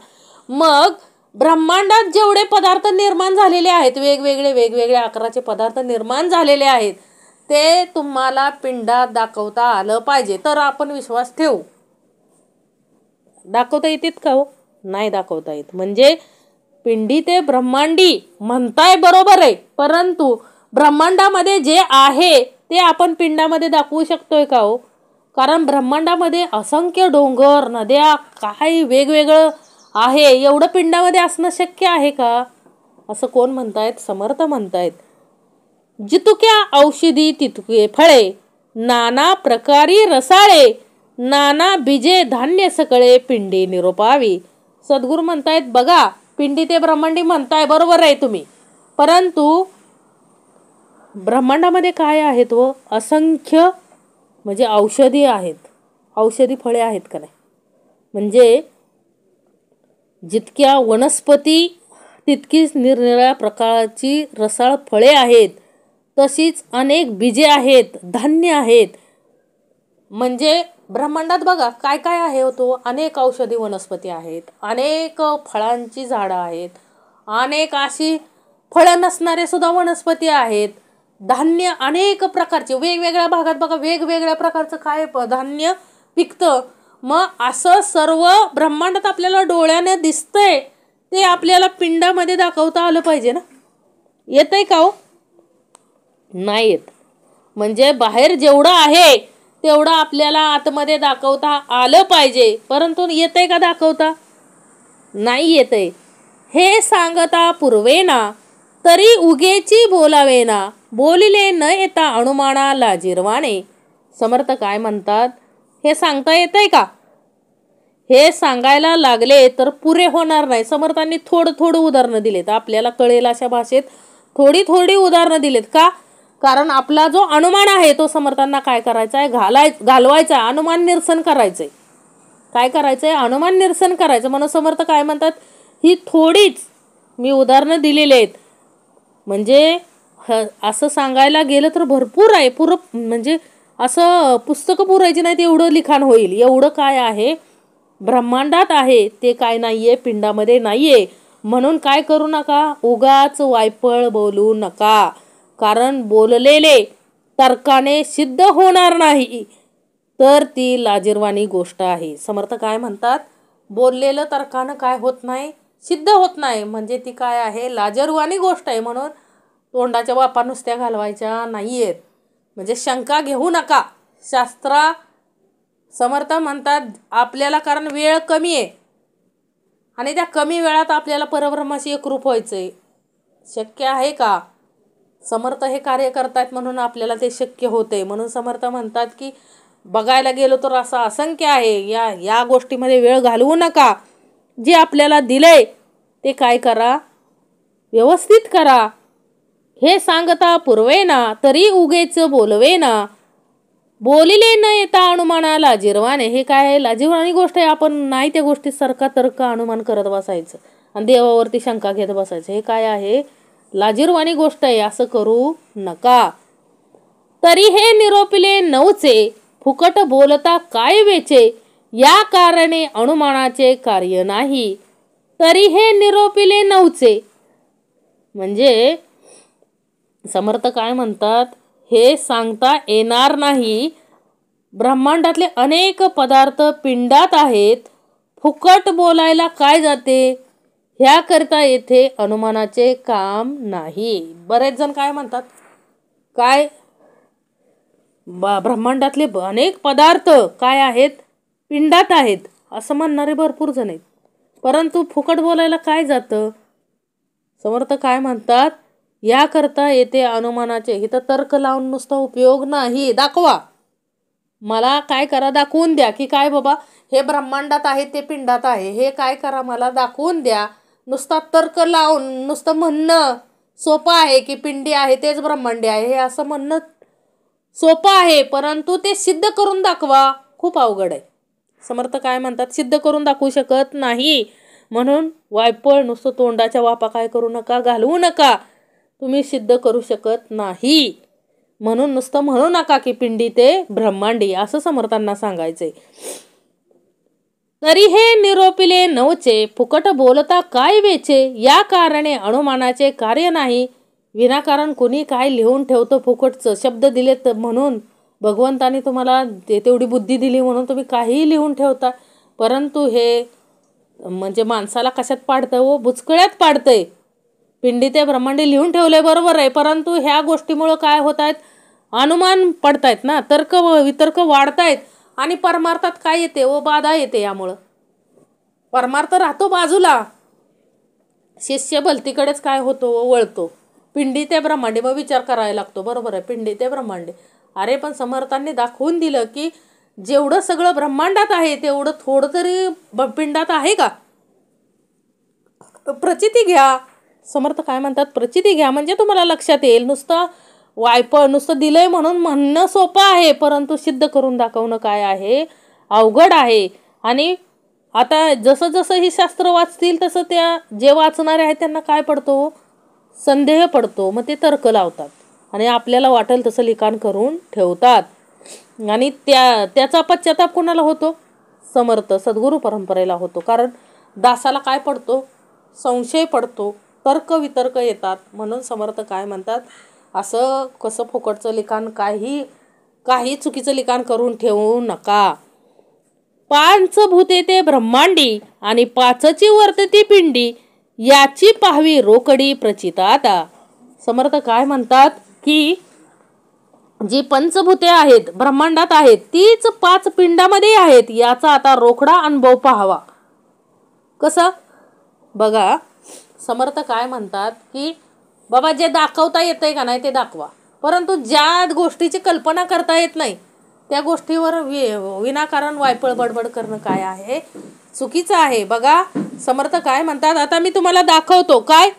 मग ब्रह्मांडात जेवढे पदार्थ निर्माण झालेले आहेत, वेगवेगळे आकाराचे पदार्थ निर्माण झालेले आहेत, ते तुम्हाला पिंडात दाखवता आलं पाहिजे तर आपण विश्वास ठेवू. दाखवता येतात का हो? नाही दाखवता येत. म्हणजे पिंडी ते ब्रह्मांडी म्हणताय बरोबर आहे, परंतु ब्रह्मांडामध्ये जे आहे ते आपण पिंडामध्ये दाखवू शकतोय का हो? कारण ब्रह्मांडामध्ये असंख्य डोंगर, नद्या, काही वेगवेगळं आहे, एवढं पिंडामध्ये असणं शक्य आहे का? असं कोण म्हणतायत? समर्थ म्हणतायत. जितुक्या औषधी तितके फळे, नाना प्रकारी रसाळे, नाना बीजे धान्य सकळे पिंडी निरोपावी. सद्गुरू म्हणतायत बघा, पिंडी ते ब्रह्मांडी म्हणताय बरोबर आहे तुम्ही, परंतु ब्रह्मांडामध्ये काय आहेत व असंख्य म्हणजे औषधी आहेत, औषधी फळे आहेत का नाही. म्हणजे जितक्या वनस्पती तितकीच निरनिराळ्या प्रकारची रसाळ फळे आहेत, तशीच अनेक बीजे आहेत, धान्य आहेत. म्हणजे ब्रह्मांडात बघा काय काय आहे तो, अनेक औषधी वनस्पती आहेत, अनेक फळांची झाडं आहेत, अनेक अशी फळं नसणारे सुद्धा वनस्पती आहेत, धान्य अनेक प्रकारचे वेगवेगळ्या भागात बघा वेगवेगळ्या प्रकारचं काय धान्य पिकतं. मग असं सर्व ब्रह्मांडात आपल्याला डोळ्याने दिसतंय, ते आपल्याला पिंडामध्ये दाखवता आलं पाहिजे ना. येतंय का हो? नाही येत. म्हणजे बाहेर जेवढं आहे तेवढं आपल्याला आतमध्ये दाखवता आलं पाहिजे, परंतु येतंय का दाखवता? नाही येतंय. हे सांगता पूर्वेना तरी उगेची बोलावेना, बोलिले न येता अनुमाना लाजिरवाणे. समर्थ काय म्हणतात? हे सांगता येतंय का? हे सांगायला लागले तर पुरे होणार नाही. समर्थांनी थोडं उदाहरणं दिलेत, आपल्याला कळेल अशा भाषेत थोडी उदाहरणं दिलेत का? कारण आपला जो अनुमान आहे तो समर्थांना काय करायचा आहे, घालवायचा, अनुमान निरसन करायचंय. काय करायचंय? अनुमान निरसन करायचं. म्हणून समर्थ काय म्हणतात, ही थोडीच मी उदाहरणं दिलेली आहेत. म्हणजे असं सांगायला गेलं तर भरपूर आहे, म्हणजे असं पुस्तकं पुरायची नाहीत एवढं लिखाण होईल. एवढं काय आहे ब्रह्मांडात आहे ते काय नाहीये पिंडामध्ये नाहीये. म्हणून काय करू नका, उगाच वायफळ बोलू नका, कारण बोललेले तर्काने सिद्ध होणार नाही तर ती लाजिरवाणी गोष्ट आहे. समर्थ काय म्हणतात, बोललेलं तर्कानं काय होत नाही, सिद्ध होत नाही, म्हणजे ती काय आहे, लाजिरवाणी गोष्ट आहे. म्हणून तोंडाच्या वापा नुसत्या घालवायच्या नाहीयेत. म्हणजे शंका घेऊ नका. समर्थ म्हणतात आपल्याला कारण वेळ कमी आहे आणि त्या कमी वेळात आपल्याला परब्रह्माशी एकरूप व्हायचंय. शक्य आहे का? समर्थ हे कार्य करतायत म्हणून आपल्याला ते शक्य होते. म्हणून समर्थ म्हणतात की बघायला गेलो तर असं असंख्य आहे, या गोष्टीमध्ये वेळ घालवू नका. जे आपल्याला दिलंय ते काय करा, व्यवस्थित करा. हे सांगता पूर्वेना तरी उगेच बोलवेना, बोलिले न येता अनुमाना लाजिरवाणे. हे काय आहे, लाजिरवाणी गोष्ट आहे. आपण नाही त्या गोष्टी सारखा तर्क अनुमान करत बसायचं आणि देवावरती शंका घेत बसायचं. हे काय आहे, लाजिरवाणी गोष्ट आहे, असं करू नका. तरी हे निरोपिले नवचे, फुकट बोलता काय वेचे, या कारणे अनुमानाचे कार्य नाही. तरी हे निरोपिले नवचे म्हणजे समर्थ काय म्हणतात, हे सांगता येणार नाही. ब्रह्मांडातले अनेक पदार्थ पिंडात आहेत, फुकट बोलायला काय जाते, ह्याकरता येथे अनुमानाचे काम नाही. बरेच जण काय म्हणतात, काय ब्रह्मांडातले अनेक पदार्थ काय आहेत, पिंडात आहेत असं म्हणणारे भरपूर जण आहेत, परंतु फुकट बोलायला काय जातं. समर्थ काय म्हणतात, याकरता येथे अनुमानाचे, इथं तर्क लावून नुसता उपयोग नाही. दाखवा, मला काय करा, दाखवून द्या की काय बाबा हे ब्रह्मांडात आहे ते पिंडात आहे, हे काय करा मला दाखवून द्या. नुसता तर्क लावून नुसतं म्हणणं सोपं आहे की पिंडी आहे तेच ब्रह्मांडी आहे, हे असं म्हणणं सोपं आहे, परंतु ते सिद्ध करून दाखवा खूप अवघड आहे. समर्थ काय म्हणतात, सिद्ध करून दाखवू शकत नाही. म्हणून वायफळ नुसतं तोंडाच्या वापा काय करू नका, घालवू नका. तुम्ही सिद्ध करू शकत नाही. म्हणून नुसतं म्हणू नका की पिंडी ते ब्रह्मांडी, असं समर्थांना सांगायचंय. तरी हे निरोपिले नवचे, फुकट बोलता काय वेचे. या कारणे अनुमानाचे कार्य नाही. विनाकारण कुणी काय लिहून ठेवतं फुकटचं, शब्द दिलेत म्हणून, भगवंतानी तुम्हाला तेवढी बुद्धी दिली म्हणून तुम्ही काहीही लिहून ठेवता. परंतु हे म्हणजे माणसाला कशात पाडतं व बुचकळ्यात पाडतंय. पिंडी ते ब्रह्मांडी लिहून ठेवलंय बरोबर आहे, परंतु ह्या गोष्टीमुळं काय होत आहेत, अनुमान पडतायत ना, तर्क वितर्क वाढतायत आणि परमार्थात काय येते व बाधा येते. यामुळं परमार्थ राहतो बाजूला, शिष्य भलतीकडेच काय होतो व वळतो. पिंडी ते ब्रह्मांडी, मग विचार करायला लागतो. बरोबर आहे, पिंडी ते ब्रह्मांडी. अरे पण समर्थांनी दाखवून दिलं की जेवढं सगळं ब्रह्मांडात आहे तेवढं थोडं तरी पिंडात आहे का. प्रचिती घ्या. समर्थ काय म्हणतात, प्रचिती घ्या म्हणजे तुम्हाला लक्षात येईल. नुसतं नुसतं दिलंय म्हणून म्हणणं सोपं आहे, परंतु सिद्ध करून दाखवणं काय आहे, अवघड आहे. आणि आता जसं जसं ही शास्त्र वाचतील तसं त्या जे वाचणारे आहेत त्यांना काय पडतो, संदेह पडतो. मग ते तर्क लावतात आणि आपल्याला वाटेल तसं लिखाण करून ठेवतात. आणि त्याचा पश्चाताप कोणाला होतो, समर्थ सद्गुरू परंपरेला होतो. कारण दासाला काय पडतो, संशय पडतो, तर्क वितर्क येतात. म्हणून समर्थ काय म्हणतात, असं कसं फुकटचं लिखाण, काही चुकीचं लिखाण करून ठेवू नका. पांच भूते ते ब्रह्मांडी आणि पाचची वर्तती पिंडी, याची पाहावी रोकडी प्रचिताता. समर्थ काय म्हणतात की जी पंचभूते आहेत ब्रह्मांडात आहेत तीच पाच पिंडामध्ये आहेत, याचा आता रोकडा अनुभव पाहावा. कसा बघा, समर्थ काय म्हणतात की बाबा जे दाखवता येतंय का नाही ते दाखवा, परंतु ज्या गोष्टीची कल्पना करता येत नाही त्या गोष्टीवर विनाकारण वायफळ बडबड करणं काय आहे, चुकीचं आहे. बघा समर्थ काय म्हणतात, आता मी तुम्हाला दाखवतो काय,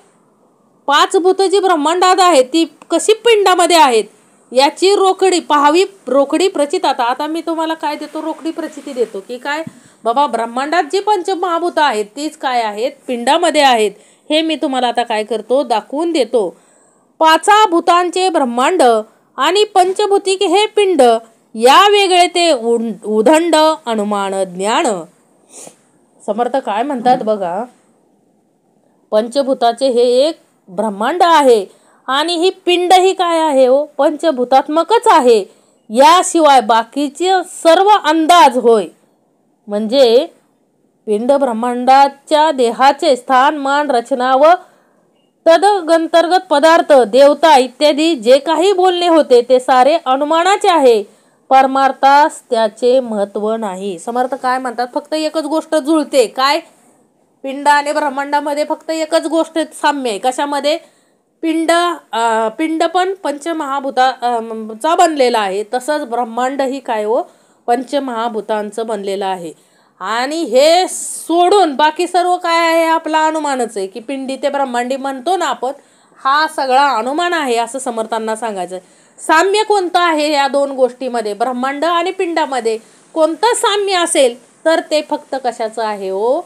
पाच भूत जी ब्रह्मांडात आहेत ती कशी पिंडामध्ये आहेत याची रोकडी पाहावी, रोकडी प्रचिताता. आता मी तुम्हाला काय देतो, रोकडी प्रचिती देतो की काय बाबा, ब्रह्मांडात जी पंचमहाभूत आहेत तीच काय आहेत, पिंडामध्ये आहेत. हे मी तुम्हाला आता काय करतो, दाखवून देतो. पाचा भूतांचे ब्रह्मांड आणि पंचभूतिक हे पिंड, या वेगळे ते उदंड अनुमान ज्ञान. समर्थ काय म्हणतात बघा, पंचभूताचे हे एक ब्रह्मांड आहे आणि ही पिंड ही काय आहे हो, पंचभूतात्मकच आहे. याशिवाय बाकीचे सर्व अंदाज होय. म्हणजे पिंड ब्रह्मांडाच्या देहाचे स्थान मान रचना व तदंतर्गत पदार्थ देवता इत्यादी जे काही बोलणे होते ते सारे अनुमानाचे आहे, परमार्थास त्याचे महत्व नाही. समर्थ काय म्हणतात, फक्त एकच गोष्ट जुळते काय, पिंड आणि ब्रह्मांडामध्ये फक्त एकच गोष्ट साम्य आहे. कशामध्ये, पिंड पण पंचमहाभूताचा बनलेला आहे, तसंच ब्रह्मांड ही काय हो पंचमहाभूतांचं बनलेलं आहे. आणि हे सोडून बाकी सर्व काय आहे आपला अनुमानच आहे. की पिंडी ते ब्रह्मांडी म्हणतो ना आपण, हा सगळा अनुमान आहे असं समर्थांना सांगायचं. साम्य कोणतं आहे या दोन गोष्टीमध्ये, ब्रह्मांड आणि पिंडामध्ये कोणतं साम्य असेल तर ते फक्त कशाचं आहे हो,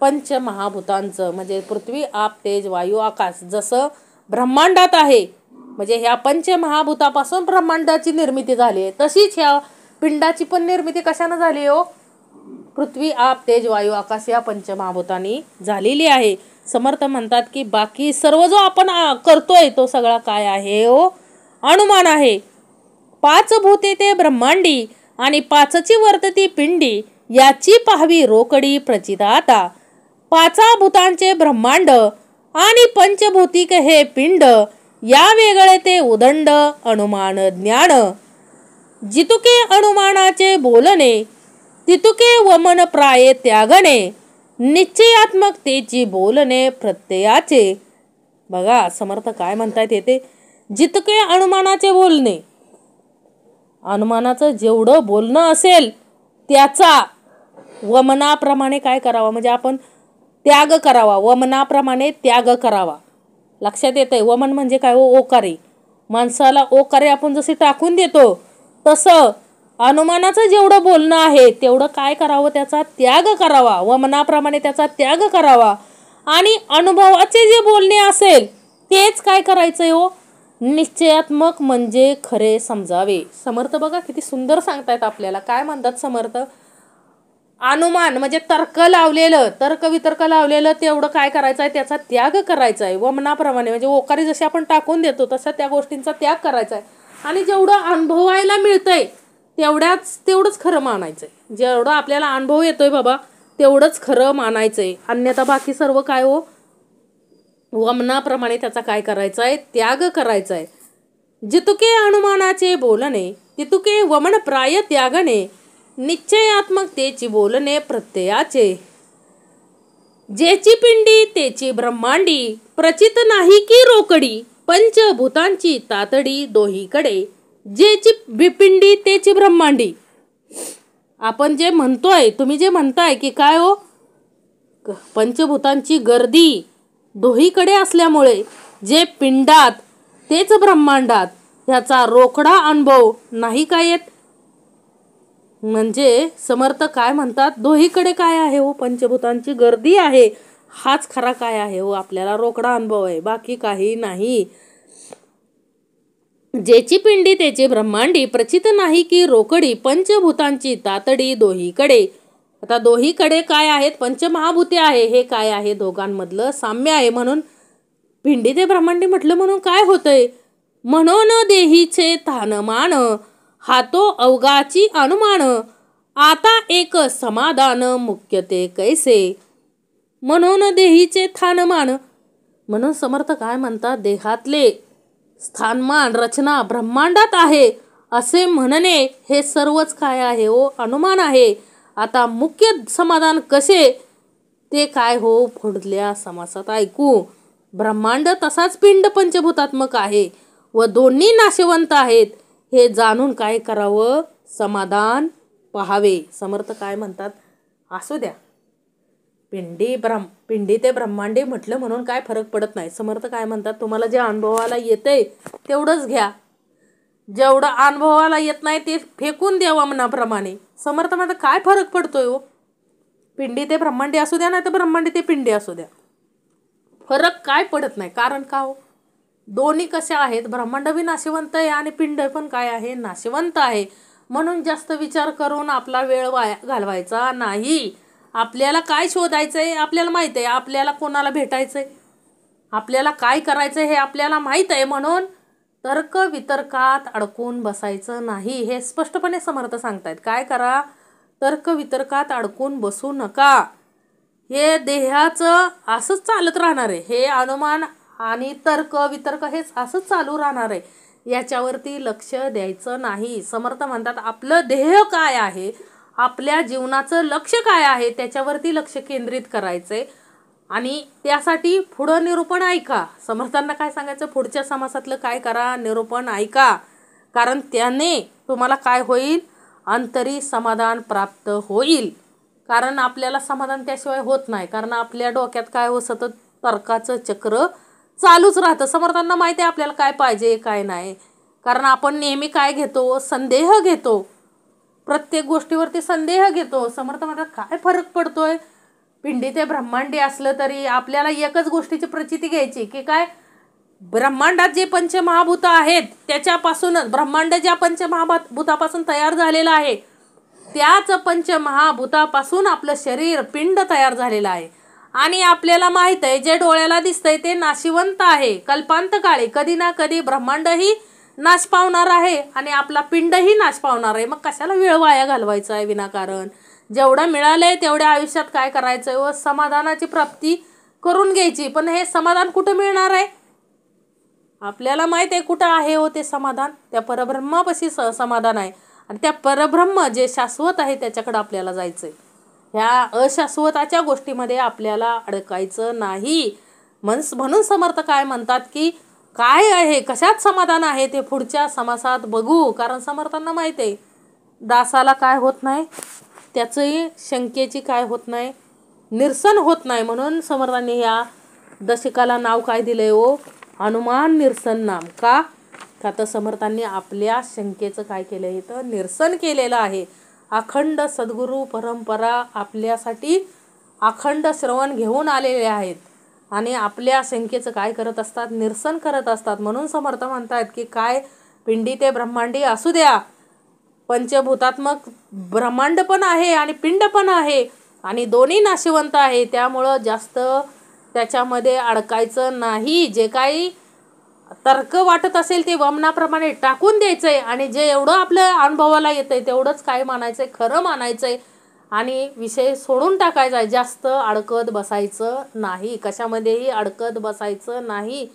पंचमहाभूतांचं. म्हणजे पृथ्वी आप तेज वायू आकाश जसं ब्रह्मांडात आहे, म्हणजे ह्या पंचमहाभूतापासून ब्रह्मांडाची निर्मिती झाली आहे, तशीच ह्या पिंडाची पण निर्मिती कशानं झाली हो, पृथ्वी आप तेज वायू आकाश या पंचमहाभूतांनी झालेली आहे. समर्थ म्हणतात की बाकी सर्व जो आपण करतोय तो सगळा काय आहे हो, अनुमान आहे. पाच भूते ते ब्रह्मांडी आणि पाचची वर्तती पिंडी, याची पाहावी रोकडी प्रचिताता. पाचा भूतांचे ब्रह्मांड आणि पंचभूतिक हे पिंड, या वेगळे ते उदंड अनुमान ज्ञान. जितुके अनुमानाचे बोलणे तितुके वमन प्राये त्यागणे, निश्चयात्मकतेची बोलणे प्रत्ययाचे. बघा समर्थ काय म्हणतायत येते, जितके अनुमानाचे बोलणे, अनुमानाचं जेवढं बोलणं असेल त्याचा वमनाप्रमाणे काय करावा, म्हणजे आपण त्याग करावा, वमनाप्रमाणे त्याग करावा. लक्षात येतंय, वमन म्हणजे काय हो, ओकारी. माणसाला ओकारे आपण जसे टाकून देतो, तसं अनुमानाचं जेवढं बोलणं आहे तेवढं काय करावं, त्याचा त्याग करावा व मनाप्रमाणे त्याचा त्याग करावा. आणि अनुभवाचे जे बोलणे असेल तेच काय करायचंय हो, निश्चयात्मक म्हणजे खरे समजावे. समर्थ बघा किती सुंदर सांगतायत आपल्याला. काय म्हणतात समर्थ, अनुमान म्हणजे तर्क लावलेलं, तर्क वितर्क लावलेलं तेवढं काय करायचं आहे, त्याचा त्याग करायचा आहे. व मनाप्रमाणे म्हणजे ओकारी जशी आपण टाकून देतो तसा त्या गोष्टींचा त्याग करायचा आहे. आणि जेवढं अनुभवायला मिळतंय तेवढंच खरं मानायचंय. जेवढं आपल्याला अनुभव येतोय बाबा तेवढंच खरं मानायचंय. अन्यथा बाकी सर्व काय हो, वमनाप्रमाणे त्याचा काय करायचा आहे, त्याग करायचा आहे. जितुके अनुमानाचे बोलणे तितुके वमन प्राय त्यागणे, निश्चयात्मकतेची बोलणे प्रत्ययाचे. जेची पिंडी तेची ब्रह्मांडी, प्रचित नाही की रोकडी, पंचभूतांची तातडी दोहीकडे. जेची पिंडी तेची ब्रह्मांडी. आपण जे म्हणतोय, तुम्ही जे म्हणताय की काय हो, पंचभूतांची गर्दी दोहीकडे असल्यामुळे जे पिंडात तेच ब्रह्मांडात, ह्याचा रोकडा अनुभव नाही काय येत. म्हणजे समर्थ काय म्हणतात, दोहीकडे काय आहे हो, पंचभूतांची गर्दी आहे, हाच खरा काय आहे हो, आपल्याला रोकडा अनुभव आहे, बाकी काही नाही. जेची पिंडी तेची ब्रह्मांडी, प्रचित नाही की रोकडी, पंचभूतांची तातडी दोहीकडे. आता दोहीकडे काय आहेत, पंचमहाभूते आहे, हे काय आहे, दोघांमधलं साम्य आहे. म्हणून पिंडी ते ब्रह्मांडी म्हटलं म्हणून काय होतंय, म्हणून देहीचे थानमान, हातो अवघाची अनुमान, आता एक समाधान मुख्य ते कैसे. म्हणून देहीचे थानमान, म्हणून समर्थ काय म्हणतात, देहातले स्थानमान रचना ब्रह्मांडात आहे असे म्हणणे हे सर्वच काय आहे हो, अनुमान आहे. आता मुख्य समाधान कसे ते काय हो, पुढल्या समासात ऐकू. ब्रह्मांड तसाच पिंड पंचभूतात्मक आहे व दोन्ही नाशवंत आहेत, हे जाणून काय करावं, समाधान पहावे. समर्थ काय म्हणतात, असू द्या पिंडी ते ब्रह्मांडी म्हटलं म्हणून काय फरक पडत नाही. समर्थ काय म्हणतात, तुम्हाला जे अनुभवाला येतंय तेवढंच घ्या, जेवढं अनुभवाला येत नाही ते फेकून द्यावा मनाप्रमाणे. समर्थ म्हणतात काय फरक पडतोय हो, पिंडी ते ब्रह्मांडी असू द्या नाही तर ब्रह्मांडी ते पिंडी असू द्या, फरक काय पडत नाही. कारण का हो, दोन्ही कशा आहेत, ब्रह्मांड बी नाशवंत आहे आणि पिंड पण काय आहे, नाशवंत आहे. म्हणून जास्त विचार करून आपला वेळ वाया घालवायचा नाही. आपल्याला काय शोधायचंय आपल्याला माहित आहे, आपल्याला कोणाला भेटायचंय, आपल्याला काय करायचंय हे आपल्याला माहित आहे. म्हणून तर्क वितर्कात अडकून बसायचं नाही, हे स्पष्टपणे समर्थ सांगतायत. काय करा, तर्क वितर्कात अडकून बसू नका. हे देहाचं असंच चालत राहणार आहे, हे अनुमान आणि तर्क वितर्क हेच असंच चालू राहणार आहे, याच्यावरती लक्ष द्यायचं नाही. समर्थ म्हणतात आपलं ध्येय काय आहे, आपल्या जीवनाचं लक्ष काय आहे, त्याच्यावरती लक्ष केंद्रित करायचंय. आणि त्यासाठी पुढं निरूपण ऐका. समर्थांना काय सांगायचं, पुढच्या समासातलं काय करा, निरूपण ऐका. कारण त्याने तुम्हाला काय होईल, अंतरी समाधान प्राप्त होईल. कारण आपल्याला समाधान त्याशिवाय होत नाही, कारण आपल्या डोक्यात काय हो, सतत तर्काचं चक्र चालूच राहतं. समर्थांना माहिती आहे आपल्याला काय पाहिजे काय नाही, कारण आपण नेहमी काय घेतो, संदेह घेतो, प्रत्येक गोष्टीवरती संदेह घेतो. समर्थ म्हणतात काय फरक पडतोय, पिंडी ते ब्रह्मांडी असलं तरी आपल्याला एकच गोष्टीची प्रचिती घ्यायची की काय, ब्रह्मांडात जे पंचमहाभूत आहेत त्याच्यापासूनच, ब्रह्मांड ज्या पंचमहाभूतापासून तयार झालेलं आहे त्याच पंचमहाभूतापासून आपलं शरीर पिंड तयार झालेलं आहे. आणि आपल्याला माहित आहे जे डोळ्याला दिसतंय ते नाशिवंत आहे, कल्पांत काळी कधी ना कधी ब्रह्मांडही नाश पावणार आहे आणि आपला पिंडही नाश पावणार आहे. मग कशाला वेळ वाया घालवायचा आहे विनाकारण. जेवढं मिळालंय तेवढ्या आयुष्यात काय करायचंय व समाधानाची प्राप्ती करून घ्यायची. पण हे समाधान कुठं मिळणार आहे, आपल्याला माहित आहे कुठं आहे हो ते समाधान, त्या परब्रह्मापाशी समाधान आहे. आणि त्या परब्रह्म जे शाश्वत आहे त्याच्याकडे आपल्याला जायचंय. ह्या अशाश्वताच्या गोष्टीमध्ये आपल्याला अडकायचं नाही. म्हणून समर्थ काय म्हणतात की काय आहे, कशात समाधान आहे ते पुढच्या समासात बघू. कारण समर्थांना माहित आहे दासाला काय होत नाही, त्याचंही शंकेची काय होत नाही, निरसन होत नाही. म्हणून समर्थांनी ह्या दशकाला नाव काय दिलंय हो, हनुमान निरसन नाम. का, का तर समर्थांनी आपल्या शंकेचं काय केलं आहे तर निरसन केलेलं आहे. अखंड सद्गुरू परंपरा आपल्यासाठी अखंड श्रवण घेऊन आलेले आहेत आणि आपल्या शंकेचं काय करत असतात, निरसन करत असतात. म्हणून समर्थ म्हणतात की काय पिंडी ते ब्रह्मांडी असू द्या, पंचभूतात्मक ब्रह्मांड पण आहे आणि पिंड पण आहे आणि दोन्ही नाशिवंत आहे. त्यामुळं जास्त त्याच्यामध्ये अडकायचं नाही. जे काही तर्क वाटत असेल ते वमनाप्रमाणे टाकून द्यायचंय आणि जे एवढं आपल्या अनुभवाला येतंय तेवढंच काय मानायचंय, खरं मानायचंय आणि विषय सोडून टाकायचा आहे. जास्त अडकत बसायचं नाही, कशामध्येही अडकत बसायचं नाही.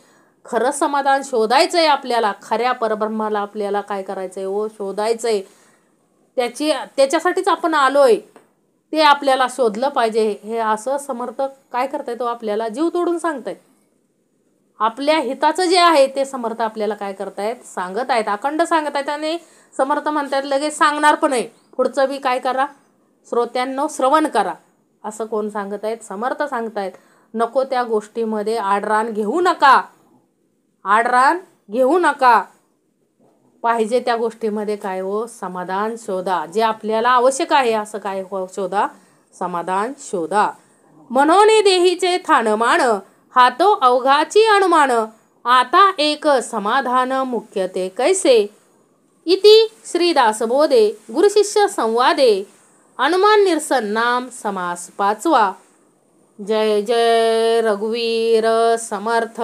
खरं समाधान शोधायचंय आपल्याला, खऱ्या परब्रह्माला आपल्याला काय करायचंय हो, शोधायचंय. त्याच्यासाठीच आपण आलोय, ते आपल्याला शोधलं पाहिजे. हे असं समर्थ काय करताय तो आपल्याला जीव तोडून सांगतायत. आपल्या हिताचं जे आहे ते समर्थ आपल्याला काय करतायत, सांगत आहेत, अखंड सांगत आहेत. आणि समर्थ म्हणतायत लगेच सांगणार पण आहे, पुढचं बी काय करा श्रोत्यांनो श्रवण करा. असं कोण सांगत आहेत, समर्थ सांगतायत. नको त्या गोष्टीमध्ये आडरान घेऊ नका, आडरान घेऊ नका. पाहिजे त्या गोष्टीमध्ये काय हो, समाधान शोधा. जे आपल्याला आवश्यक आहे असं काय हो शोधा, समाधान शोधा. म्हणून देहीचे थानमान, हातो अवघाची अनुमान, आता एक समाधान मुख्य ते कैसे. इति श्रीदासबोधे गुरुशिष्य संवादे अनुमान निरसन नाम समास 5वा. जय जय रघुवीर समर्थ.